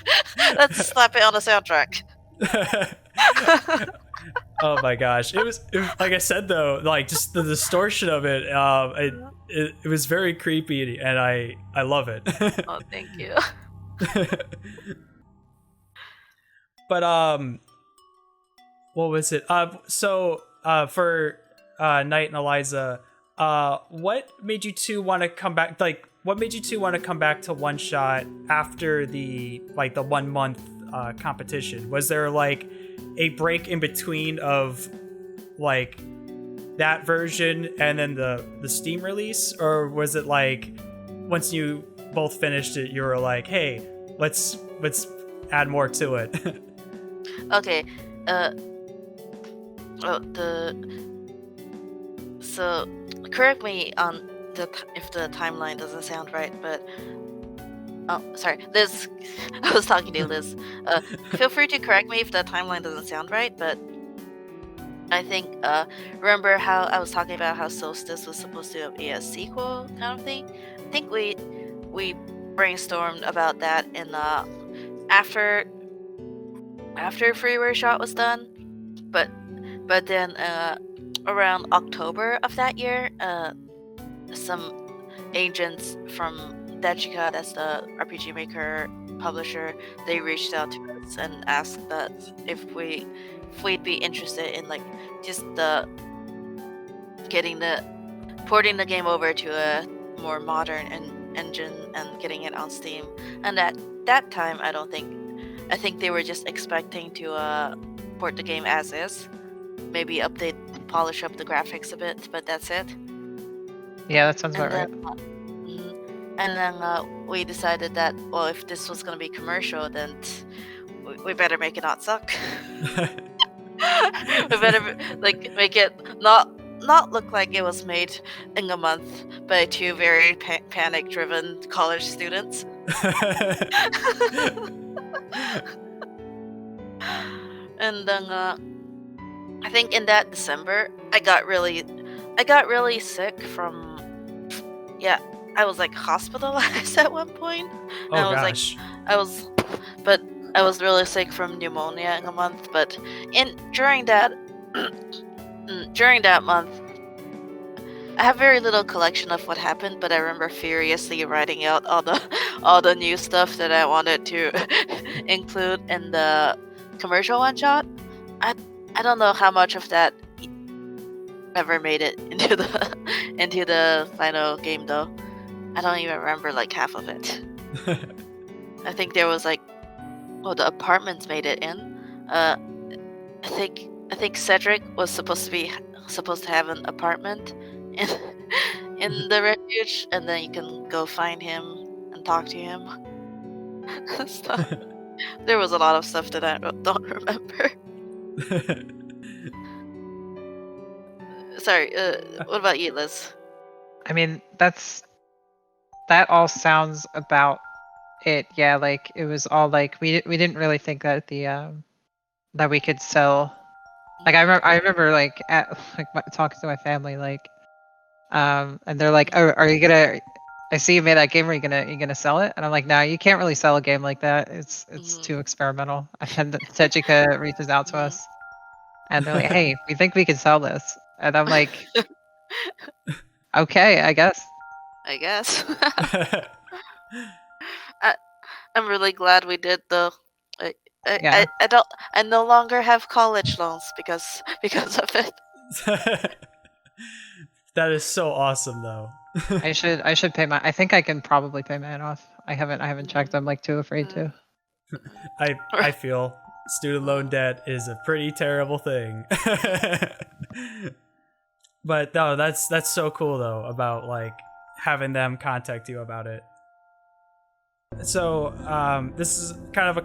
Let's slap it on the soundtrack. Oh my gosh, it was like I said though, like just the distortion of it. It was very creepy, and I love it. Oh, thank you. But what was it? So for Knight and Eliza, what made you two want to come back? Like, what made you two want to come back to One Shot after the 1 month competition? Was there like a break in between of like that version and then the Steam release, or was it like once you both finished it, you were like, hey, let's add more to it? Okay. So correct me on if the timeline doesn't sound right, but sorry, Liz. I was talking to you, Liz. Feel free to correct me if the timeline doesn't sound right, but I think remember how I was talking about how Solstice was supposed to be a sequel kind of thing? I think we brainstormed about that in after Freeware Shot was done, but then around October of that year, some agents from Dejika, that's the RPG Maker publisher, they reached out to us and asked us if we'd be interested in like just porting the game over to a more modern engine and getting it on Steam. And at that time, I think they were just expecting to port the game as is, maybe polish up the graphics a bit, but that's it. Yeah, that sounds about right. And then we decided that, well, if this was going to be commercial, then we better make it not suck. We better like make it not look like it was made in a month by two very panic-driven college students. And then I think in that December, I got really sick from I was like hospitalized at one point. Oh gosh. I was really sick from pneumonia in a month, but during that month, I have very little collection of what happened, but I remember furiously writing out all the new stuff that I wanted to include in the commercial one shot. I don't know how much of that ever made it into the final game though. I don't even remember like half of it. I think there was like, the apartments made it in. I think Cedric was supposed to have an apartment in the refuge, and then you can go find him and talk to him. Stuff. There was a lot of stuff that I don't remember. Sorry. What about you, Liz? I mean, that all sounds about it. Yeah, like it was all like we didn't really think that that we could sell. Like I remember like talking to my family like, and they're like, "Oh, are you gonna? I see you made that game. Are you gonna sell it?" And I'm like, "No, you can't really sell a game like that. It's too experimental." And Tejika reaches out to us, and they're like, "Hey, we think we can sell this." And I'm like, "Okay, I guess." I guess. I'm really glad we did though. Yeah. I no longer have college loans because of it. That is so awesome, though. I should pay my. I think I can probably pay mine off. I haven't checked. I'm like too afraid to. I feel student loan debt is a pretty terrible thing. But no, that's so cool though about like having them contact you about it. So this is kind of a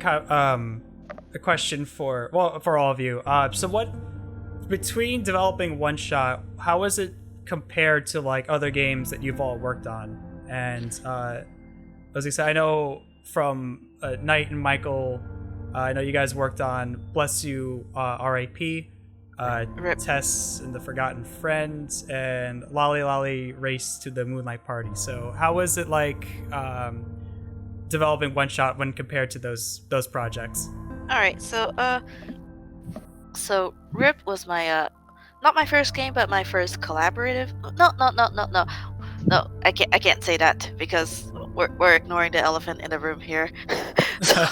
question for all of you. So what between developing One Shot, how is it compared to like other games that you've all worked on? And as I said, I know from Knight and Michael, I know you guys worked on Bless You, R.I.P., Tess and the Forgotten Friends, and Lolly Lolly Race to the Moonlight Party. So how was it like developing One Shot when compared to those projects? All right, so RIP was my not my first game, but my first collaborative. No, I can't say that because we're ignoring the elephant in the room here. So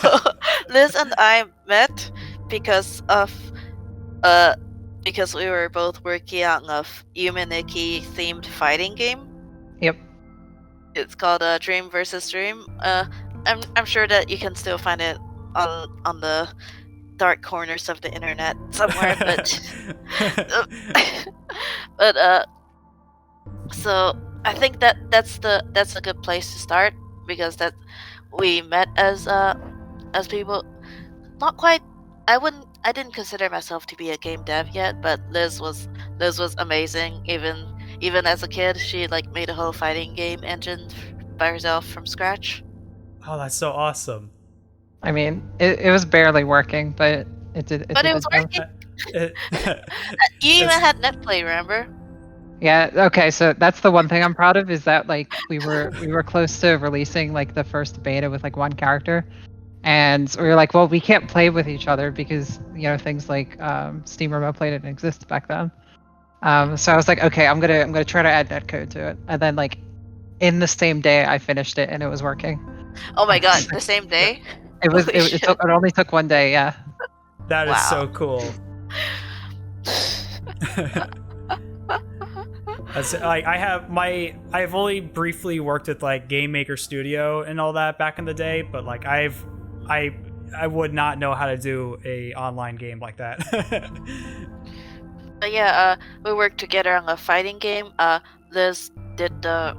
Liz and I met because we were both working on a Yumeniki themed fighting game. Yep. It's called Dream versus Dream. I'm sure that you can still find it on the dark corners of the internet somewhere, but so I think that's a good place to start because that we met as people. Not quite. I didn't consider myself to be a game dev yet, but Liz was amazing. Even as a kid, she like made a whole fighting game engine by herself from scratch. Oh, that's so awesome. I mean, it was barely working, but it did. But it was working. You even had netplay, remember? Yeah. Okay. So that's the one thing I'm proud of is that like we were close to releasing like the first beta with like one character, and we were like, well, we can't play with each other because things like Steam Remote Play didn't exist back then. So I was like, okay, I'm gonna try to add netcode to it, and then like in the same day I finished it and it was working. Oh my god, the same day? It only took one day. Yeah. That is so cool. I've only briefly worked with like Game Maker Studio and all that back in the day, but like I would not know how to do a online game like that. But yeah, we worked together on a fighting game. Liz did the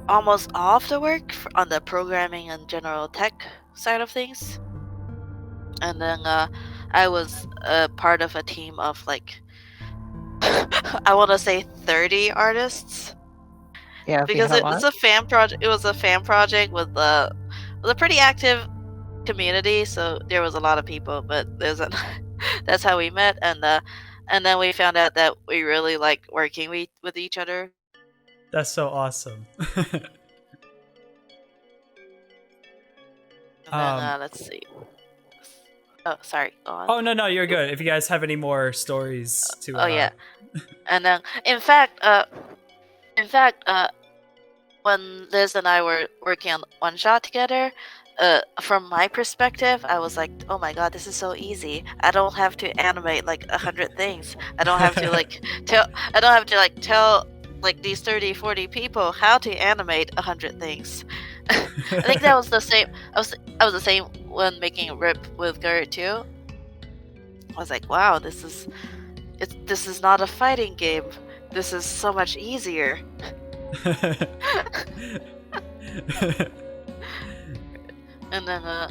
almost all of the work on the programming and general tech side of things, and then I was part of a team of like I want to say 30 artists. Yeah, because it was a fan project. It was a fan project with a pretty active community, so there was a lot of people. But that's how we met, and then we found out that we really liked working with each other. That's so awesome. And then, let's see. Oh, sorry. Go on. Oh no, you're good. If you guys have any more stories to. Oh yeah. And then, in fact, when Liz and I were working on One Shot together, from my perspective, I was like, oh my god, this is so easy. I don't have to animate like 100 things. I don't have to like tell like these 30-40 people how to animate 100 things. I think that was the same. I was the same when making RIP with Garrett too. I was like, wow, this is not a fighting game. This is so much easier. And then I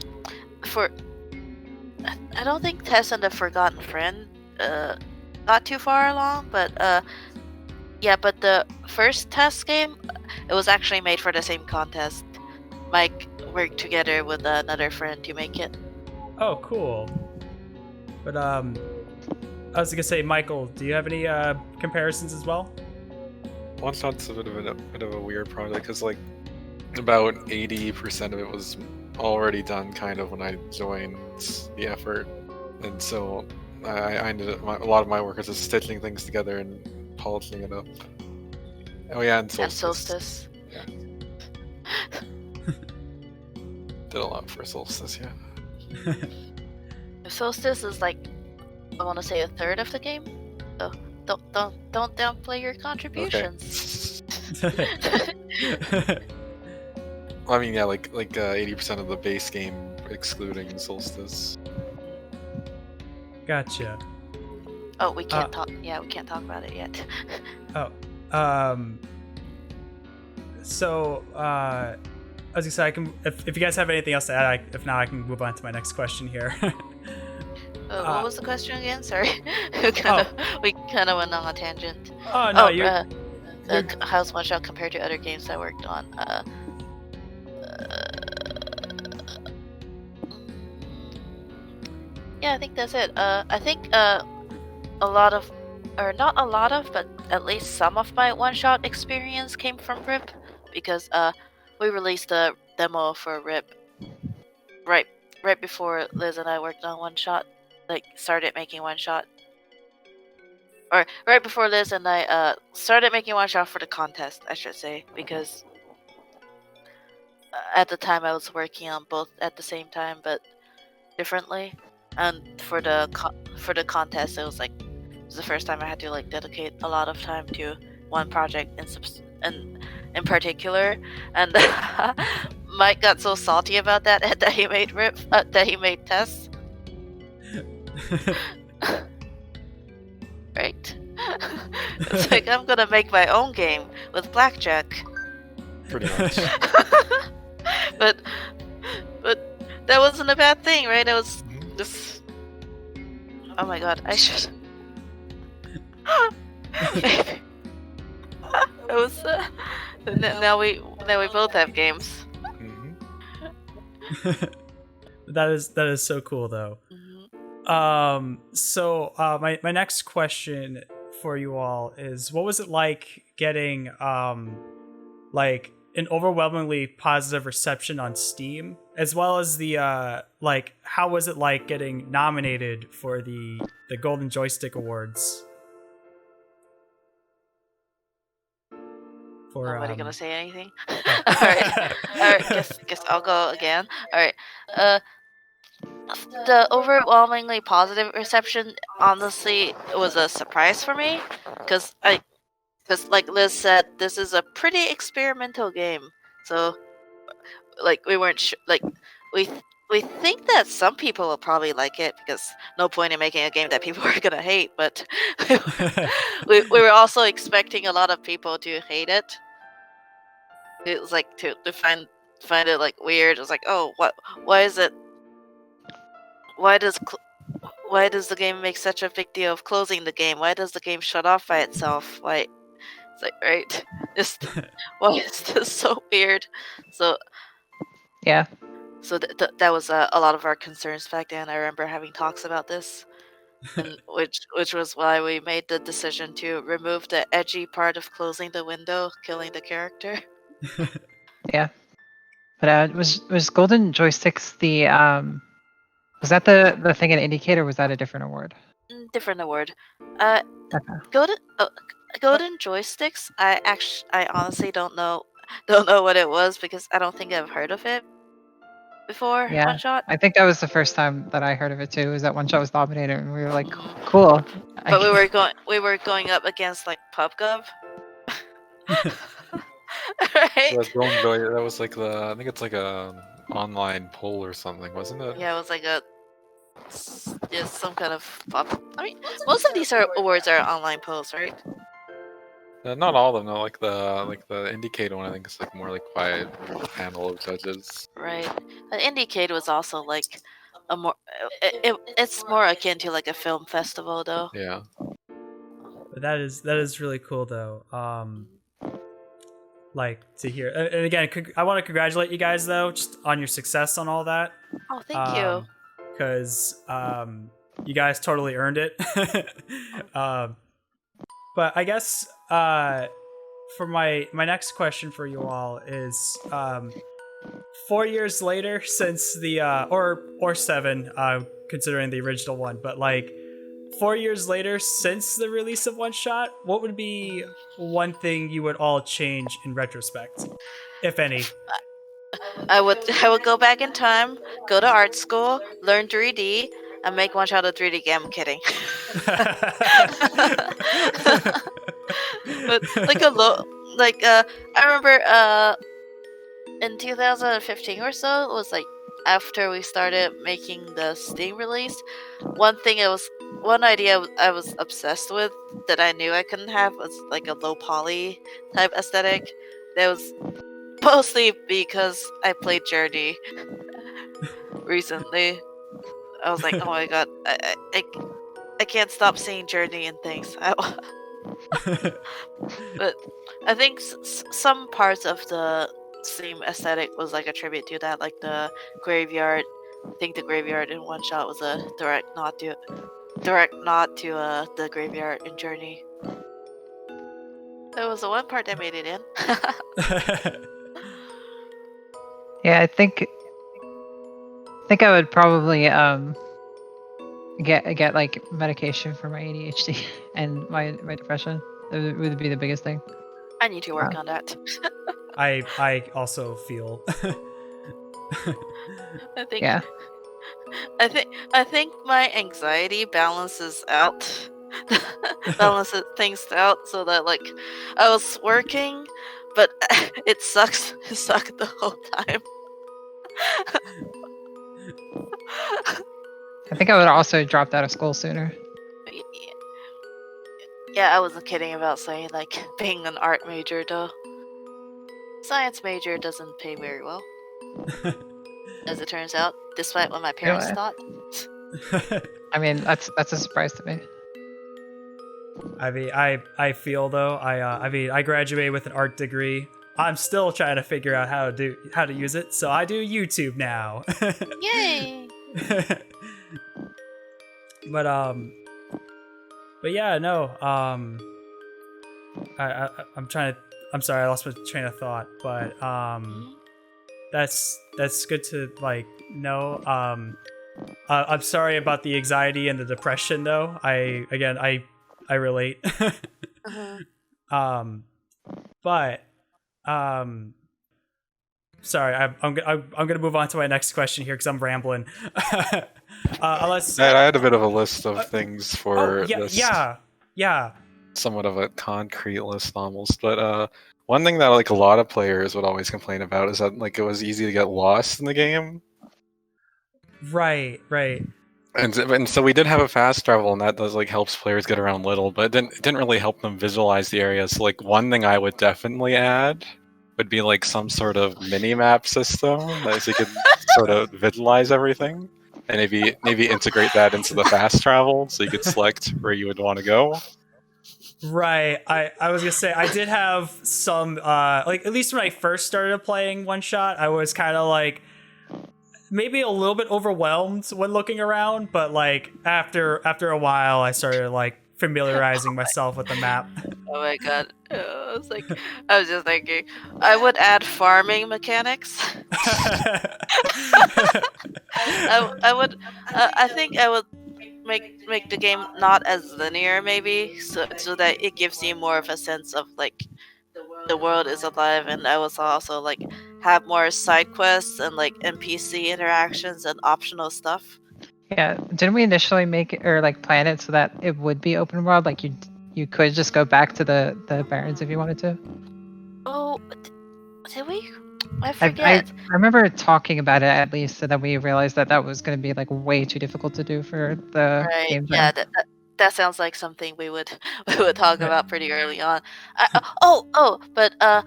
don't think Tess and the Forgotten Friend got too far along, but yeah, but the first Tess game, it was actually made for the same contest. Mike worked together with another friend to make it. Oh, cool. But I was gonna say, Michael, do you have any comparisons as well? One Shot's a bit of a weird project because like about 80% of it was already done kind of when I joined the effort, and so I ended up, a lot of my work is just stitching things together and polishing it up. Oh yeah, and And Solstice. Solstice. Yeah. Did a lot for Solstice, yeah. Solstice is like, I want to say a third of the game. So don't downplay your contributions. Well, I mean, yeah, like 80% of the base game, excluding Solstice. Gotcha. Oh, we can't talk. Yeah, we can't talk about it yet. Oh, so I was gonna say, I can, if you guys have anything else to add, if not, I can move on to my next question here. What was the question again? Sorry, we kind of went on a tangent. Oh no, How's OneShot compared to other games I worked on? Yeah, I think that's it. I think a lot of, or not a lot of, but at least some of my one-shot experience came from RIP, because we released a demo for RIP right before Liz and I worked on one-shot, like started making one-shot, or right before Liz and I started making one-shot for the contest, I should say, because at the time I was working on both at the same time, but differently. And for the contest, it was the first time I had to like dedicate a lot of time to one project in particular. And Mike got so salty about that he made that he made tests. Right? It's like, I'm gonna make my own game with blackjack. Pretty much. but that wasn't a bad thing, right? It was just, oh my god, I should. It was. Now we both have games. That is so cool though. So my next question for you all is, what was it like getting like an overwhelmingly positive reception on Steam, as well as the like, how was it like getting nominated for the Golden Joystick Awards? Nobody gonna say anything? All right. Guess I'll go again. All right. The overwhelmingly positive reception, honestly, was a surprise for me, because like Liz said, this is a pretty experimental game. So, like, we weren't like we think that some people will probably like it, because no point in making a game that people are gonna hate. But we were also expecting a lot of people to hate it. It was like to find it like weird. It was like, oh, what? Why is it? Why does the game make such a big deal of closing the game? Why does the game shut off by itself? Why? It's like, right? Just why is this so weird? So Yeah. So that was a lot of our concerns back then. I remember having talks about this, and which was why we made the decision to remove the edgy part of closing the window, killing the character. Yeah. But was Golden Joysticks the was that the thing in Indicator, or was that a different award? Different award. Okay. Golden Joysticks. I honestly don't know what it was, because I don't think I've heard of it before. Yeah. OneShot. I think that was the first time that I heard of it too. Was that OneShot was nominated, and we were like, cool. But we were going up against like PubGov. Right? That was like I think it's like a online poll or something, wasn't it? Yeah, it was like some kind of pop. I mean, most of these awards are online polls, right? Not all of them. No, like the Indicator one, I think it's like more like by a panel of judges. Right. And Indicate was also like a more. It's more akin to like a film festival, though. Yeah. But that is really cool though. Like to hear, and again, I want to congratulate you guys though, just on your success on all that. Oh, thank you. Because you guys totally earned it. But I guess for my next question for you all is, 4 years later since the or 7, considering the original one, but like 4 years later, since the release of One Shot, what would be one thing you would all change in retrospect, if any? I would go back in time, go to art school, learn 3D, and make One Shot a 3D game. I'm kidding. But like I remember in 2015 or so, it was like after we started making the Steam release, one idea I was obsessed with that I knew I couldn't have was like a low poly type aesthetic. That was mostly because I played Journey recently. I was like, oh my god, I can't stop seeing Journey and things. But I think some parts of the Steam aesthetic was like a tribute to that, like the graveyard. I think the graveyard in One Shot was a direct nod to the graveyard in Journey. There was the one part that made it in. Yeah, I think I would probably get like medication for my ADHD and my depression. It would be the biggest thing. I need to work on that. I also feel. I think. Yeah. I think my anxiety balances things out, so that like I was working, but it sucked the whole time. I think I would also dropped out of school sooner. Yeah, I wasn't kidding about saying like being an art major though. Science major doesn't pay very well, as it turns out, despite what my parents thought. I mean, that's a surprise to me. I mean, I feel though, I graduated with an art degree. I'm still trying to figure out how to use it, so I do YouTube now. Yay! But yeah, no. I'm sorry, I lost my train of thought. But that's good to like know. I'm sorry about the anxiety and the depression, though. I relate. But sorry, I'm gonna move on to my next question here because I'm rambling. Unless I had a bit of a list of things for this. Yeah. Somewhat of a concrete list almost, but one thing that like a lot of players would always complain about is that like it was easy to get lost in the game. Right. And so we did have a fast travel, and that does like helps players get around little, but it didn't really help them visualize the area. So like one thing I would definitely add would be like some sort of mini map system that you could sort of visualize everything, and maybe integrate that into the fast travel so you could select where you would want to go. Right. I was gonna say I did have some like at least when I first started playing One Shot, I was kind of like maybe a little bit overwhelmed when looking around, but like after a while I started like familiarizing myself with the map. Oh my god. I was just thinking I would add farming mechanics. I think I would make the game not as linear, maybe, so that it gives you more of a sense of like the world is alive, and I was also like have more side quests and like NPC interactions and optional stuff. Yeah, didn't we initially make it or like plan it so that it would be open world? Like you could just go back to the Barrens if you wanted to. Oh, did we? I forget. I remember talking about it at least, so that we realized that was going to be like way too difficult to do for the game. Yeah, that sounds like something we would talk about pretty early on. But I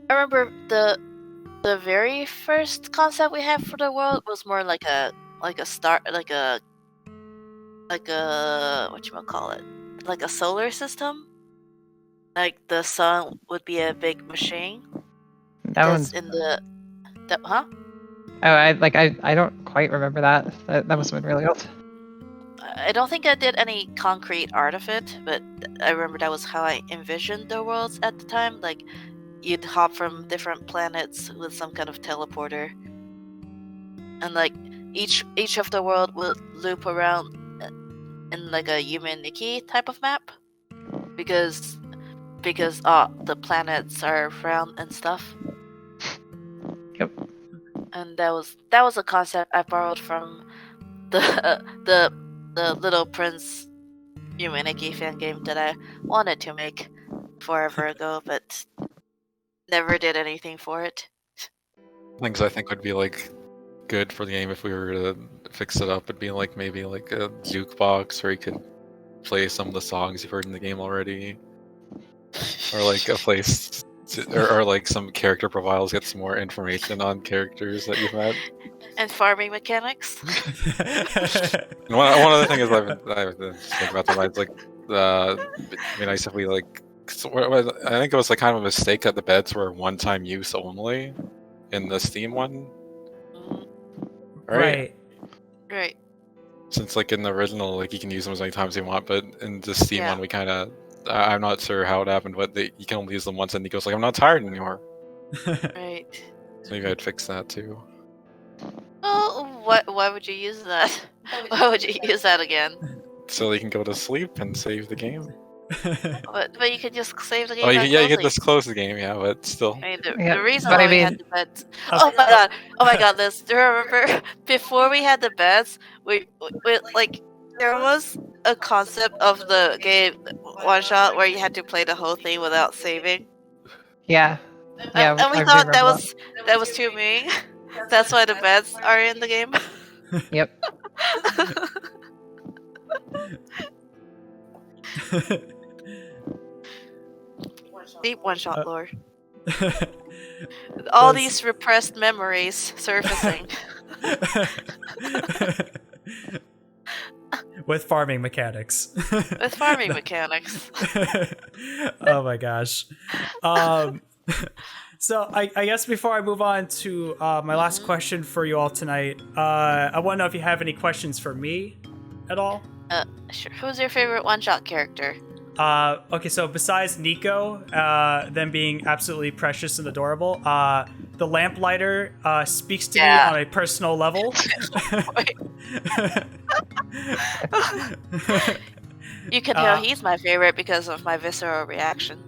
remember the very first concept we had for the world was more like a whatchamacallit, like a solar system. Like the sun would be a big machine. That one's in the huh? Oh, I don't quite remember that. That must have been really old. I don't think I did any concrete art of it, but I remember that was how I envisioned the worlds at the time. Like, you'd hop from different planets with some kind of teleporter, and like each of the world would loop around in like a Yume-Nikki type of map because the planets are round and stuff. Yep. And that was a concept I borrowed from the Little Prince Yume-Nikki fan game that I wanted to make forever ago, but never did anything for it. Things I think would be like good for the game if we were to fix it up would be like maybe like a jukebox where you could play some of the songs you've heard in the game already, or like a place or like some character profiles get some more information on characters that you've met. And farming mechanics. And one other thing is I have to think about the like it'd be nice if we like. I think it was like kind of a mistake that the beds were one-time use only in the Steam one. Right. Right. Since like in the original, like you can use them as many times as you want, but in the Steam one, we kind of, I'm not sure how it happened, but you can only use them once, and he goes like, "I'm not tired anymore." Right. So maybe I'd fix that too. Oh, why would you use that? Why would you use that again? So you can go to sleep and save the game. But you could just save the game. Oh, you by can closing. just close the game, yeah, but still. I mean, the Yeah, reason but why I we had mean- the beds. Oh my god, Liz. Do you remember before we had the beds? We like there was a concept of the game One Shot where you had to play the whole thing without saving. Yeah. Yeah. And we I thought remember that was too mean. That's why the beds are in the game. Yep. Deep One Shot lore. All That's- these repressed memories surfacing. With farming mechanics. With farming mechanics. Oh my gosh. So I guess before I move on to my last question for you all tonight, I want to know if you have any questions for me at all. Sure. Who's your favorite One Shot character? Okay, so besides Nico, them being absolutely precious and adorable, the lamplighter speaks to me on a personal level. You can tell he's my favorite because of my visceral reaction.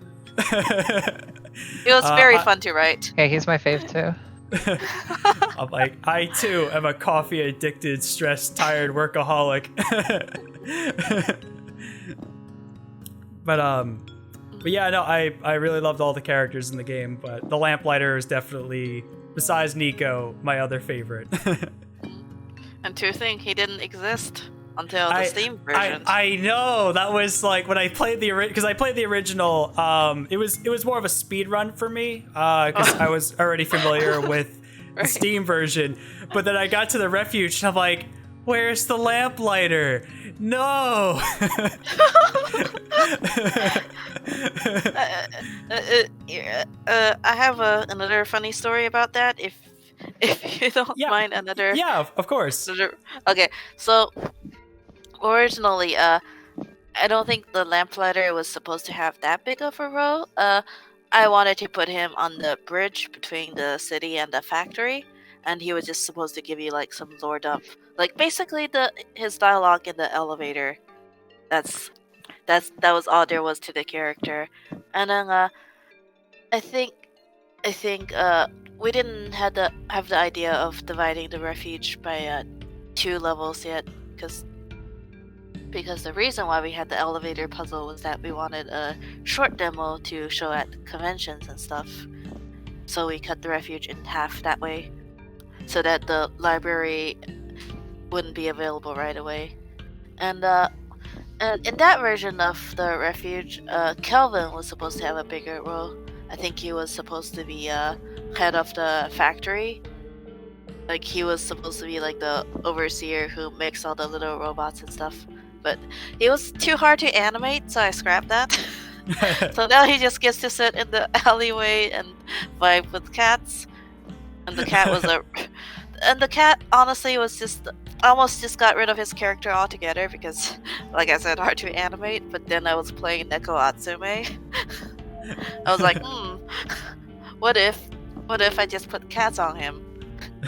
It was very fun to write. Yeah, he's my fave too. I'm like, I too am a coffee addicted, stressed, tired workaholic. But yeah, no, I really loved all the characters in the game, but the lamplighter is definitely, besides Nico, my other favorite. And to think he didn't exist until the Steam version. I know, that was like when I played because I played the original. It was more of a speed run for me because I was already familiar with the Steam version. But then I got to the refuge and I'm like, where's the lamplighter? No. I have another funny story about that. If you don't mind, another. Yeah, of course. Okay, so originally, I don't think the lamplighter was supposed to have that big of a role. I wanted to put him on the bridge between the city and the factory, and he was just supposed to give you like some lore dump, like basically his dialogue in the elevator. That was all there was to the character, and then I think we didn't have the idea of dividing the refuge by 2 levels yet, because the reason why we had the elevator puzzle was that we wanted a short demo to show at conventions and stuff. So we cut the refuge in half that way, so that the library wouldn't be available right away. And in that version of the refuge, Kelvin was supposed to have a bigger role. I think he was supposed to be head of the factory. Like he was supposed to be like the overseer who makes all the little robots and stuff. But he was too hard to animate, so I scrapped that. So now he just gets to sit in the alleyway and vibe with cats. And the cat was and the cat honestly was just almost just got rid of his character altogether because, like I said, hard to animate. But then I was playing Neko Atsume. I was like, what if I just put cats on him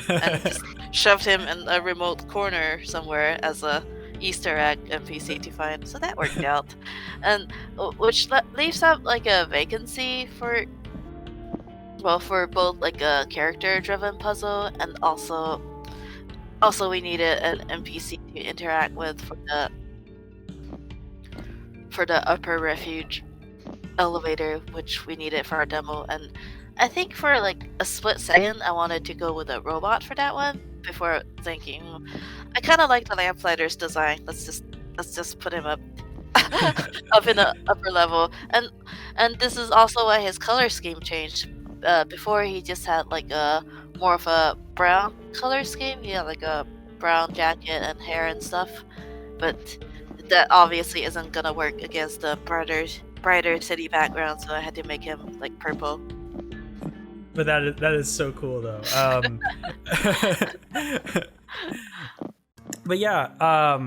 and just shoved him in a remote corner somewhere as a Easter egg NPC to find, so that worked out, and which leaves out like a vacancy for both like a character-driven puzzle and also we needed an NPC to interact with for the upper refuge elevator, which we needed for our demo. And I think for like a split second, I wanted to go with a robot for that one before thinking, I kind of like the lamplighter's design. Let's just put him up up in the upper level. And this is also why his color scheme changed. Before he just had like a more of a brown color scheme. He had like a brown jacket and hair and stuff, but that obviously isn't gonna work against the brighter city background, so I had to make him like purple. But that is so cool though. But yeah, I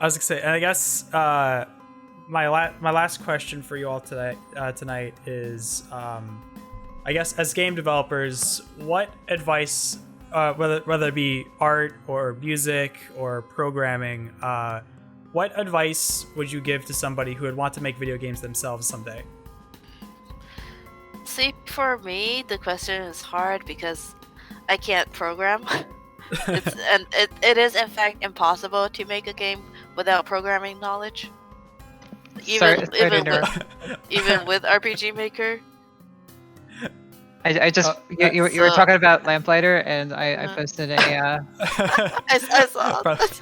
was gonna say, and I guess my last question for you all tonight is, I guess as game developers, what advice, whether it be art or music or programming, what advice would you give to somebody who would want to make video games themselves someday? See, for me, the question is hard because I can't program. And it is in fact impossible to make a game without programming knowledge. Even with RPG Maker. I just you were talking about Lamplighter, and I posted a. I saw that.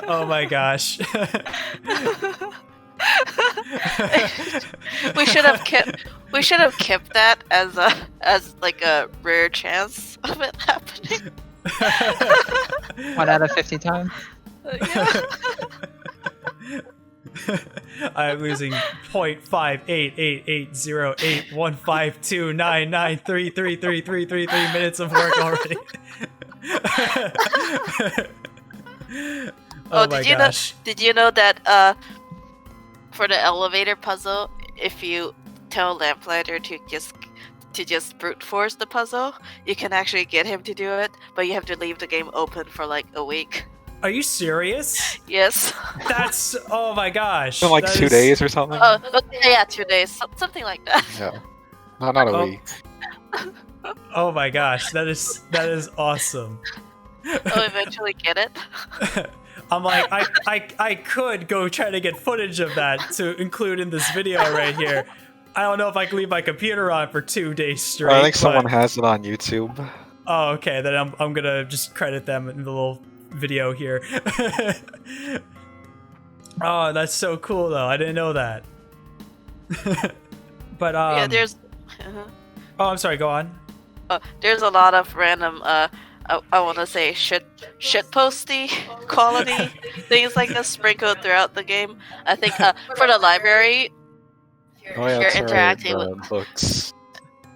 Oh my gosh. we should have kept that as like a rare chance of it happening. 1 out of 50 times. Yeah. I'm losing 0.58880815299333333 minutes of work already. Oh my gosh. Did you know that for the elevator puzzle, if you tell Lamplighter to just brute force the puzzle, you can actually get him to do it, but you have to leave the game open for like a week. Are you serious? Yes. That's, oh my gosh. Like 2 days or something? Oh, yeah, 2 days, something like that. Yeah. Not a week. Oh my gosh, that is awesome. I'll eventually get it. I'm like, I could go try to get footage of that to include in this video right here. I don't know if I can leave my computer on for 2 days straight. I think someone has it on YouTube. Oh, okay. Then I'm gonna just credit them in the little video here. Oh, that's so cool though. I didn't know that. But yeah, there's. Oh, I'm sorry. Go on. There's a lot of random I want to say shitposty quality things like this sprinkled throughout the game. I think for the library, if you're interacting with books.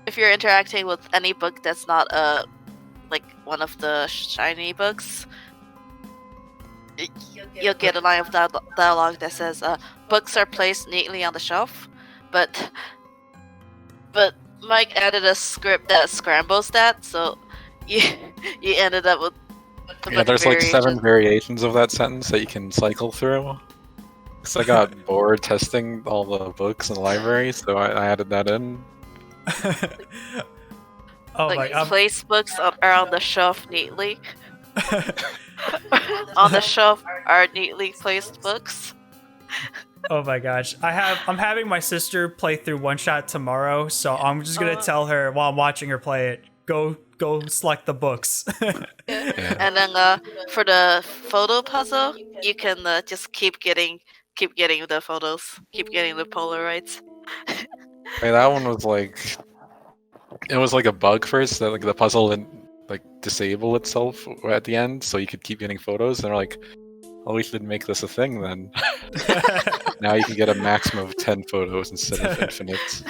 If you're interacting with any book that's not like one of the shiny books, you'll get a line of dialogue that says books are placed neatly on the shelf, but Mike added a script that scrambles that, so you ended up with there's like 7 variations of that sentence that you can cycle through. So I got bored testing all the books in the library, so I added that in. Oh like, my god. Place books are on the shelf neatly. On the shelf are neatly placed books. Oh my gosh. I'm having my sister play through OneShot tomorrow, so I'm just gonna tell her while I'm watching her play it, go select the books. Yeah. And then for the photo puzzle, you can just keep getting the photos, keep getting the Polaroids. Hey, that one was like, it was like a bug first that like the puzzle didn't like disable itself at the end, so you could keep getting photos. And they're like, oh, we should make this a thing then. Now you can get a maximum of 10 photos instead of infinite.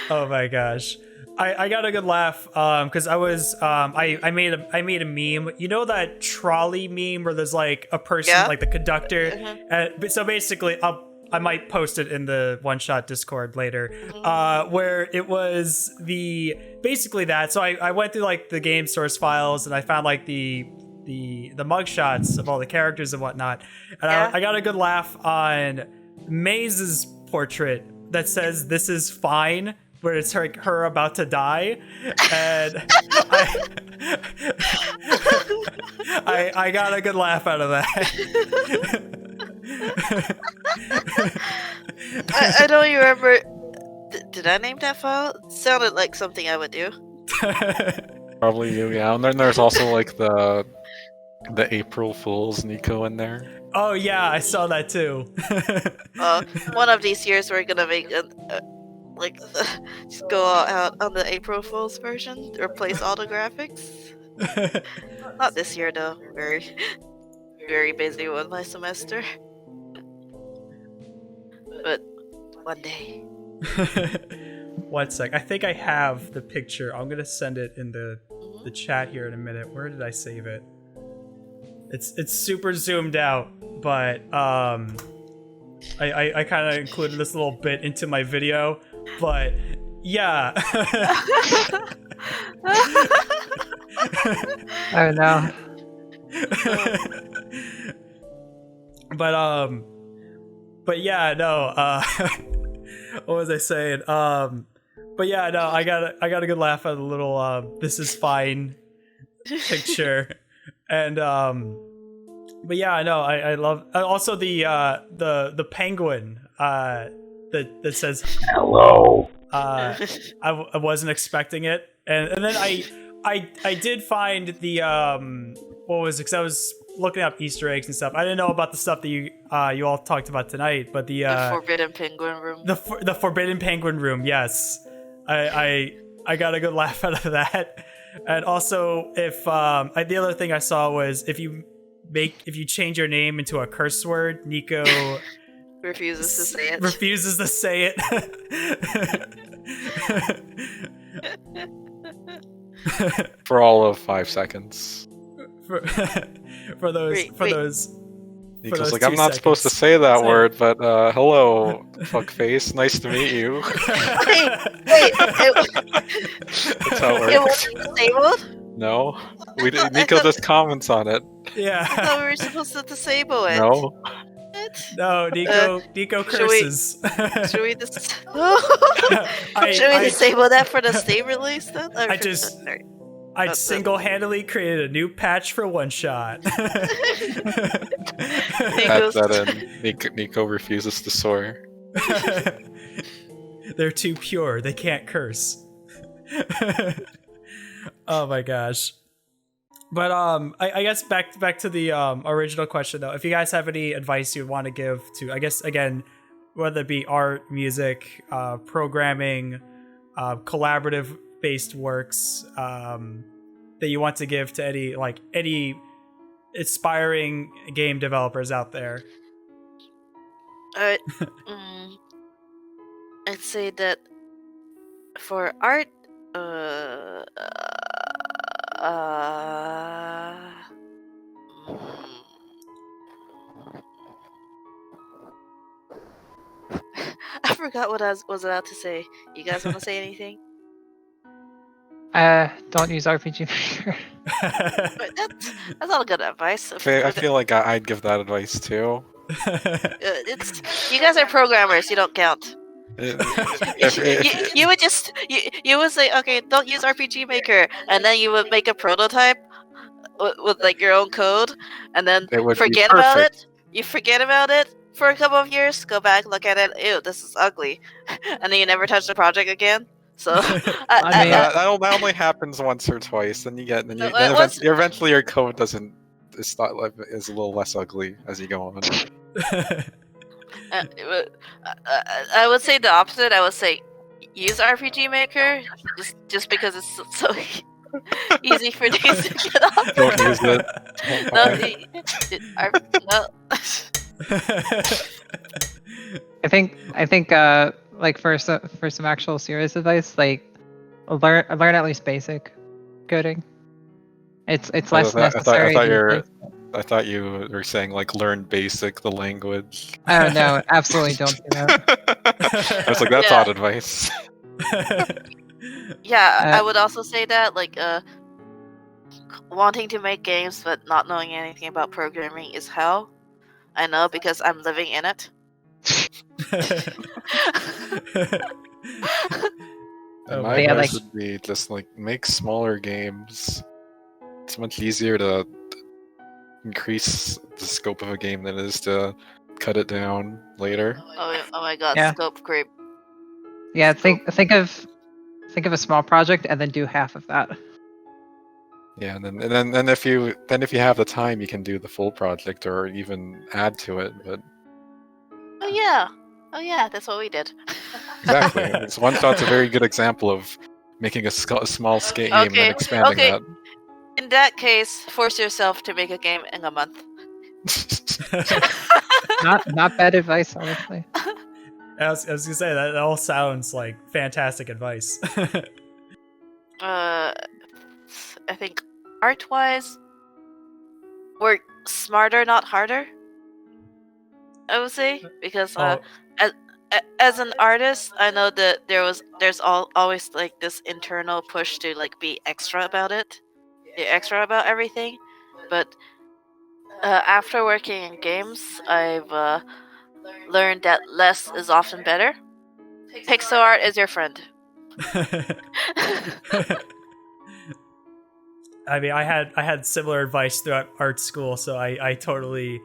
Oh my gosh. I got a good laugh because I was I made a meme. You know that trolley meme where there's like a person, like the conductor. So basically, I might post it in the OneShot Discord later, where it was basically that. So I went through like the game source files and I found like the the mugshots of all the characters and whatnot, and Yeah. I got a good laugh on Maze's portrait that says "This is fine," where it's her about to die, and I got a good laugh out of that. I don't even remember. Did I name that file? It sounded like something I would do. Probably you, yeah. And then there's also like the April Fool's Nico in there. Oh yeah, I saw that too. One of these years we're gonna make just go out on the April Fool's version, replace all the graphics. Not this year though. Very, very busy with my semester. But one day. 1 sec. I think I have the picture. I'm gonna send it in the chat here in a minute. Where did I save it? It's super zoomed out, but I kind of included this little bit into my video, but yeah. Oh no. But yeah, no. What was I saying? But yeah, no. I got a good laugh at the little "This is fine" picture, and but yeah, no. I love also the penguin that says hello. I wasn't expecting it, and then I did find the what was it? Because I was looking up Easter eggs and stuff. I didn't know about the stuff that you all talked about tonight, but the Forbidden Penguin Room. the Forbidden Penguin Room. Yes, I got a good laugh out of that. And also, if the other thing I saw was if you change your name into a curse word, Nico refuses to say it. Refuses to say it. For all of 5 seconds. for those Wait. Nico's like, I'm not supposed to say that word, but hello, fuckface. Nice to meet you. Wait, That's how it it works. wasn't disabled? No, Nico just comments on it. I Yeah. thought we were supposed to disable it. No, What? No, Nico curses. Should we just I disable that for the Steam release then? Or I for- just- sorry. I single-handedly created a new patch for OneShot. Nico's- that in. Nico refuses to swear. They're too pure. They can't curse. Oh my gosh. But I guess back to the original question though. If you guys have any advice you want to give to, I guess again, whether it be art, music, programming, collaborative based works that you want to give to any aspiring game developers out there. I'd say that for art, I forgot what I was about to say. You guys want to say anything? Don't use RPG Maker. But that's not good advice. I feel like I'd give that advice too. It's you guys are programmers. You don't count. You would just you would say, okay, don't use RPG Maker, and then you would make a prototype with like your own code, and then It would be forget about perfect. it. You forget about it for a couple of years, go back, look at it. Ew, this is ugly, and then you never touch the project again. So I mean, that only happens once or twice. Then eventually your code is a little less ugly as you go on. I would say the opposite. I would say use RPG Maker just because it's so easy for these to get off. Don't use it. No. I think like for some actual serious advice, like learn at least basic coding. It's less necessary. I thought you were saying like learn basic, the language. Oh no, absolutely don't do that. I was like, that's Yeah. odd advice. Yeah, I would also say that wanting to make games but not knowing anything about programming is hell. I know because I'm living in it. And Oh, my yeah, advice like- would be just like make smaller games. It's much easier to increase the scope of a game than it is to cut it down later. Oh my god, Yeah. scope creep. Yeah, think of a small project and then do half of that. Yeah, and then if you have the time, you can do the full project or even add to it. But Oh yeah, that's what we did. exactly, it's OneShot's a very good example of making a small scale game and then expanding okay. that. In that case, force yourself to make a game in a month. Not bad advice, honestly. I was gonna say that all sounds like fantastic advice. I think art-wise, work smarter, not harder. I would say because as an artist, I know that there's always like this internal push to like be extra about it, be extra about everything. But after working in games, I've learned that less is often better. Pixel art is your friend. I mean, I had similar advice throughout art school, so I totally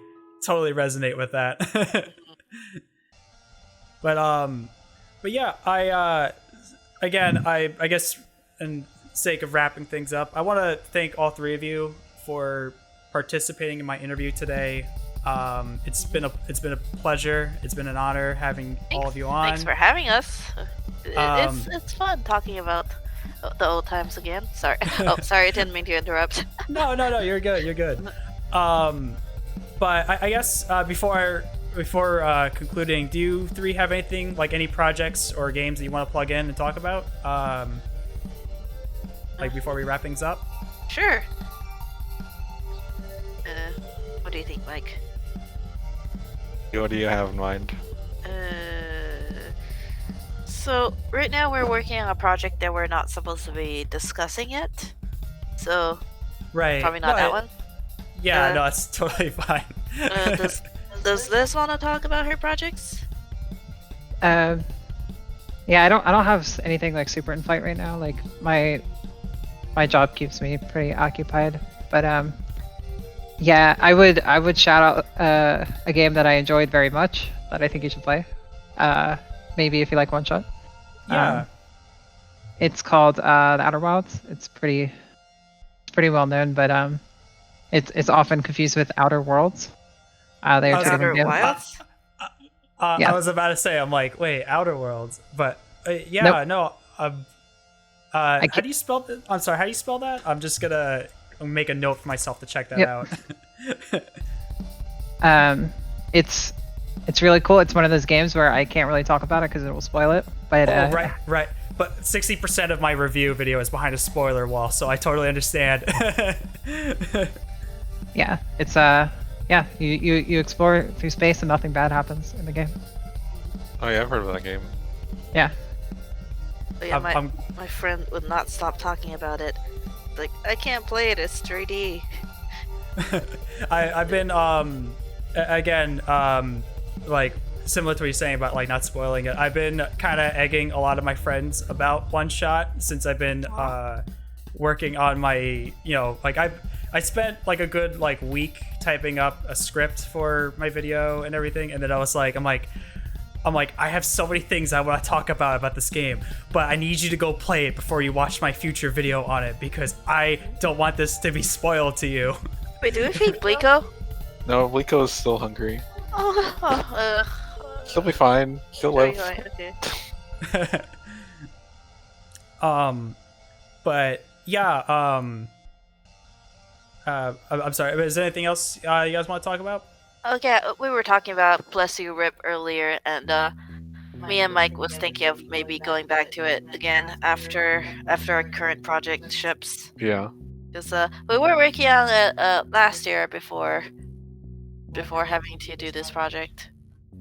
resonate with that. But yeah, I guess in sake of wrapping things up, I want to thank all three of you for participating in my interview today. It's been a pleasure. It's been an honor having all of you on. Thanks for having us. It's fun talking about the old times again. Sorry. Oh, sorry. I didn't mean to interrupt. No, you're good. But I guess before concluding, do you three have anything, like any projects or games that you want to plug in and talk about? Like before we wrap things up? Sure. What do you think, Mike? What do you have in mind? So right now we're working on a project that we're not supposed to be discussing yet. So Right. probably not that one. Yeah, no, it's totally fine. Does Liz want to talk about her projects? Yeah, I don't have anything like super in flight right now. Like my job keeps me pretty occupied. But yeah, I would shout out a game that I enjoyed very much that I think you should play. Maybe if you like OneShot. Yeah. It's called The Outer Wilds. It's pretty well known, but it's often confused with Outer Worlds. They are two Outer different games. Wilds? Yeah. I was about to say, I'm like, wait, Outer Worlds, but Nope. no. How do you spell that? I'm sorry, how do you spell that? I'm just gonna make a note for myself to check that out. It's really cool. It's one of those games where I can't really talk about it because it will spoil it. But Right. But 60% of my review video is behind a spoiler wall, so I totally understand. yeah, it's you explore through space and nothing bad happens in the game. Oh yeah, I've heard of that game. Yeah. But yeah, I'm- my friend would not stop talking about it. Like, I can't play it. It's 3D. I've been again like similar to what you're saying about like not spoiling it. I've been kind of egging a lot of my friends about OneShot since I've been working on my like I spent like a good like week typing up a script for my video and everything, and then I'm like I have so many things I want to talk about this game, but I need you to go play it before you watch my future video on it because I don't want this to be spoiled to you. Wait, do we feed Blico? No, Lico's still hungry. Oh, She'll be fine. She'll live. okay. But yeah, I'm sorry. Is there anything else you guys want to talk about? Okay, we were talking about Bless You Rip earlier, and me and Mike was thinking of maybe going back to it again after our current project ships. Yeah. Because we were working on it last year before having to do this project.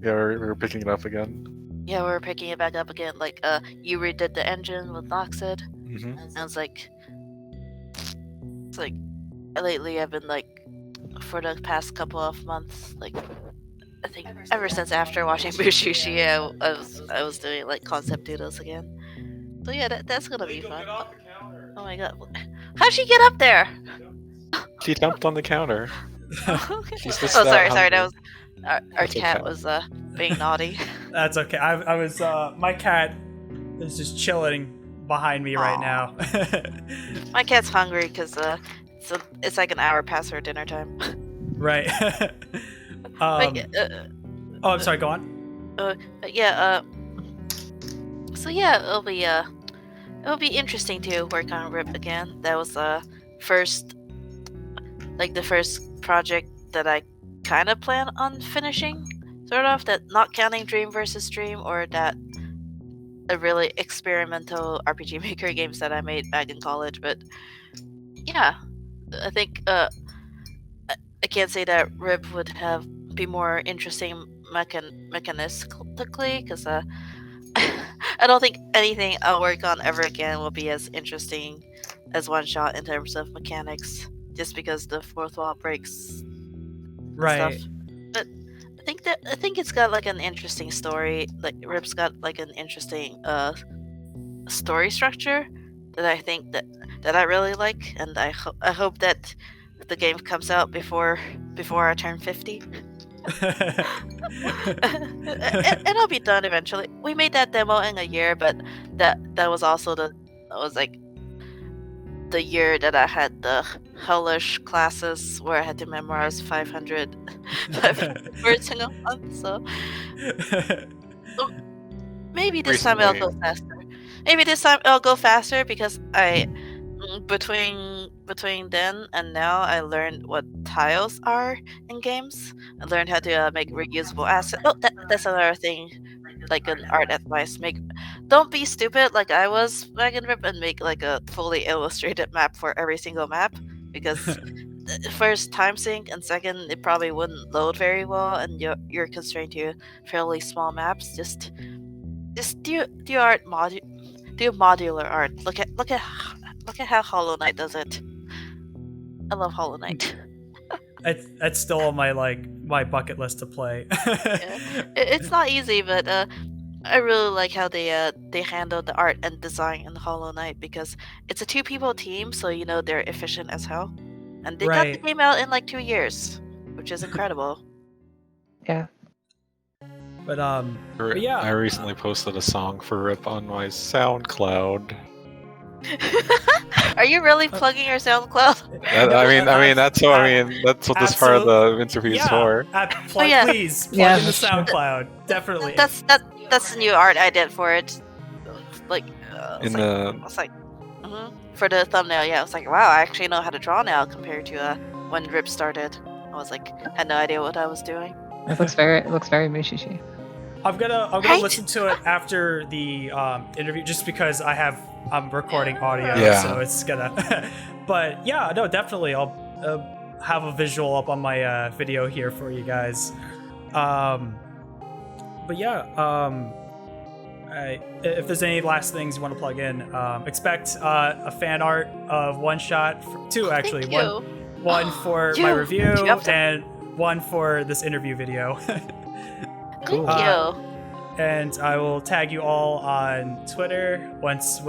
Yeah, we're picking it up again. Yeah, we were picking it back up again. Like, you redid the engine with Noxid, Mm-hmm. and I was like, It's like lately I've been like for the past couple of months, like I think ever since after watching Mushishi, I was doing like concept doodles again. So yeah, that's gonna be fun. Oh my god, how'd she get up there? She jumped on the counter. Okay. She's Oh, just sorry, that that was hungry. our That's cat okay. was being naughty. That's okay. I was my cat is just chilling behind me right now. My cat's hungry because so it's like an hour past her dinner time. Right. But, Oh, I'm sorry. Go on. yeah. So yeah, it'll be interesting to work on Rip again. That was the first project that I kind of plan on finishing, sort of. That not counting Dream versus Dream or that a really experimental RPG Maker games that I made back in college. But yeah, I think I can't say that Rip would be more interesting mechanistically because I don't think anything I'll work on ever again will be as interesting as One Shot in terms of mechanics, just because the fourth wall breaks and Right. stuff. But I think it's got like an interesting story. Like Rip's got like an interesting story structure that I think that I really like, and I hope that the game comes out before I turn 50. It'll be done eventually. We made that demo in a year, but that was also that was like the year that I had the hellish classes where I had to memorize 500 words in a month. So maybe this time it'll go faster. Maybe this time it'll go faster because between then and now I learned what tiles are in games. I learned how to make reusable assets. Oh, that's another thing, like an art advice. Don't be stupid like I was back in Rip and make like a fully illustrated map for every single map, because first time sync and second it probably wouldn't load very well and you're constrained to fairly small maps. Just do art do modular art. Look at how Hollow Knight does it. I love Hollow Knight. It's still on my bucket list to play. It's not easy, but I really like how they handle the art and design in Hollow Knight, because it's a 2-people team, so they're efficient as hell, and they got the game out in like 2 years, which is incredible. Yeah. But yeah, I recently posted a song for Rip on my SoundCloud. Are you really plugging your SoundCloud? I mean that's what this part of the interview is for. Please plug in the SoundCloud. Definitely. That's the new art I did for it. Like for the thumbnail. Yeah, I was like, wow, I actually know how to draw now compared to when Rip started. I was like, had no idea what I was doing. It looks very Mushishi. I'm gonna listen to it after the interview, just because I'm recording audio, so it's gonna. But yeah, no, definitely, I'll have a visual up on my video here for you guys. But yeah, if there's any last things you want to plug in, expect a fan art of One Shot, 2 actually, one for my review and one for this interview video. Cool. Thank you. And I will tag you all on Twitter when it's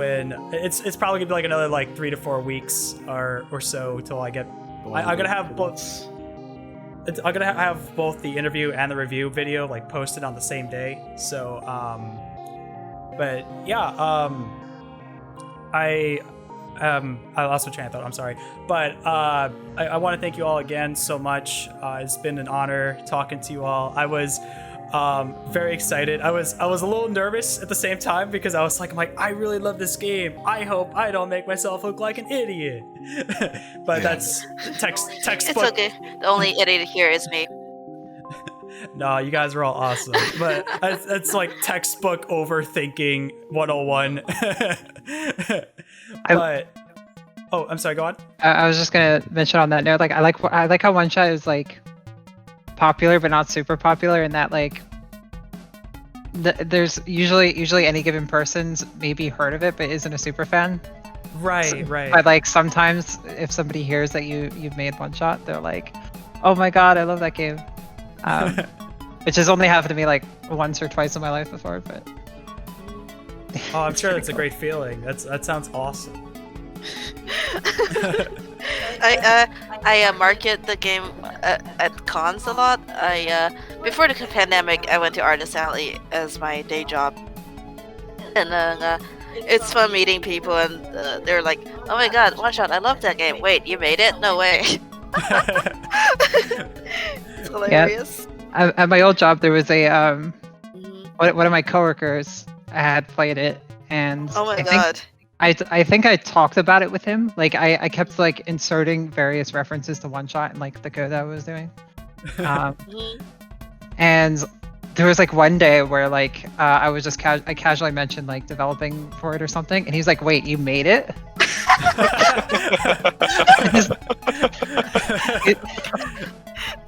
probably gonna be like another 3 to 4 weeks or so till I get. I'm gonna have both. I'm gonna have both the interview and the review video posted on the same day. So but yeah, I lost my train of thought. I'm sorry, but I want to thank you all again so much. It's been an honor talking to you all. I was very excited. I was a little nervous at the same time because I was like, I really love this game. I hope I don't make myself look like an idiot. But that's textbook. It's okay. The only idiot here is me. No, you guys are all awesome. But it's like textbook overthinking 101. But I'm sorry, go on. I was just gonna mention on that note, I like how One Shot is popular but not super popular, in that there's usually any given person's maybe heard of it but isn't a super fan. Right, right. But like sometimes if somebody hears that you've made one shot, they're like, "Oh my god, I love that game," which has only happened to me like once or twice in my life before. But Oh, I'm sure that's a cool. great feeling. That sounds awesome. I market the game at cons a lot. Before the pandemic, I went to Artist Alley as my day job, and it's fun meeting people, and they're like, "Oh my god, OneShot, I love that game. Wait, you made it? No way!" It's hilarious. At my old job, there was a Mhm. one of my coworkers had played it, and Oh my I god. think I think I talked about it with him. Like I kept like inserting various references to one shot and like the code that I was doing. Mhm. And there was like one day where like I was just I casually mentioned like developing for it or something, and he's like, "Wait, you made it?"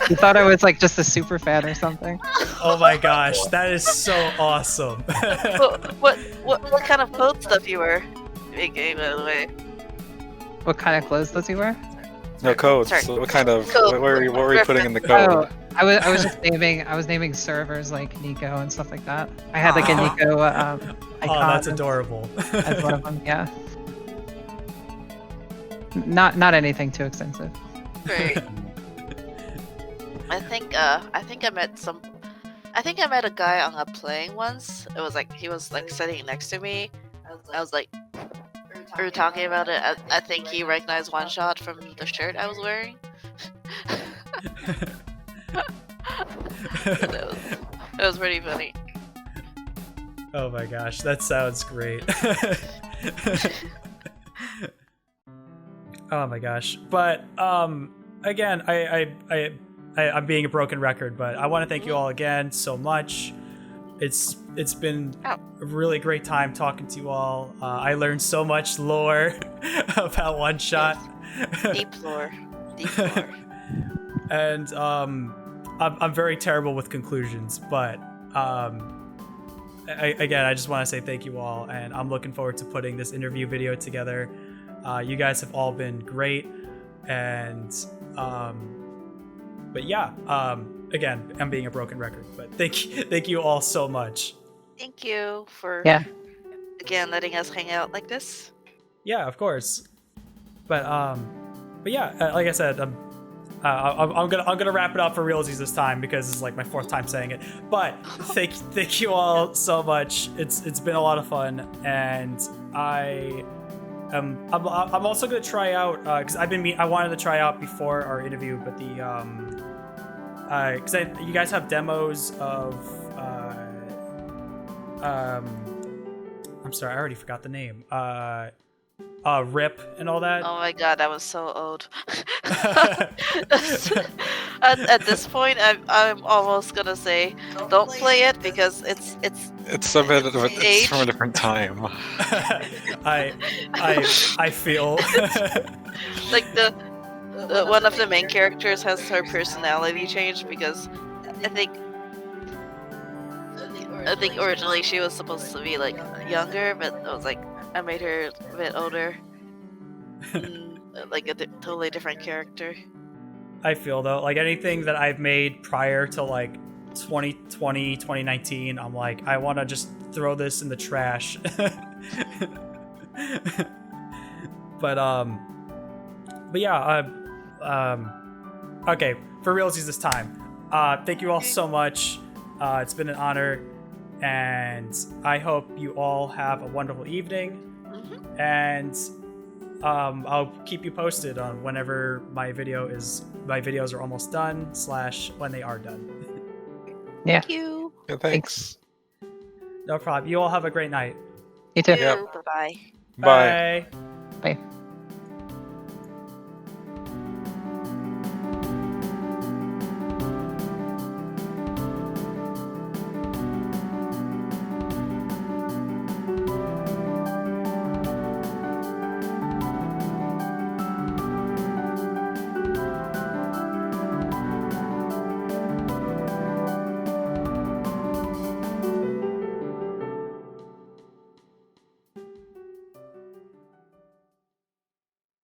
He thought I was like just a super fan or something. Oh my gosh, that is so awesome. What kind of code stuff you were making, by the way? What kind of clothes does he wear? No code. Sorry. So what kind of Code. what were you putting in the Oh, code? I was just naming servers like Nico and stuff like that. I had like a Aw. Nico Oh, icon that's adorable. as one of them. Yeah. Not anything too extensive. Great. I think I met a guy on a plane once. It was like he was like sitting next to me. I was like, we were talking about it. I think he recognized OneShot from the shirt I was wearing. It was pretty funny. Oh my gosh, that sounds great. Oh my gosh. But again, I'm being a broken record, but I want to thank you all again so much. It's been a really great time talking to you all. I learned so much lore about OneShot. Deep lore. Deep lore. And I'm very terrible with conclusions, but again, I just want to say thank you all, and I'm looking forward to putting this interview video together. You guys have all been great, and but yeah, again, I'm being a broken record, but thank you all so much. Thank you for again letting us hang out like this. Yeah, of course. But yeah, like I said, I'm gonna wrap it up for realsies this time because it's like my fourth time saying it. But thank you all so much. It's been a lot of fun, and I'm also gonna try out because I wanted to try out before our interview, but the because you guys have demos of I'm sorry, I already forgot the name. RIP and all that. Oh my god, that was so old. At this point, I'm almost gonna say, don't play it because it's It's from a different time. I feel like the one of the main characters has her personality changed because I think originally she was supposed to be like younger, but I was like I made her a bit older, like a totally different character. I feel though, like anything that I've made prior to like 2020, 2019, I'm like, I want to just throw this in the trash. But yeah, okay, for realsies this time. Thank you all so much. It's been an honor, and I hope you all have a wonderful evening. And I'll keep you posted on whenever my videos are almost done / when they are done. Yeah. Thank you. Yeah, thanks. No problem. You all have a great night. You too. Yep. Bye bye. Bye. Bye. Bye.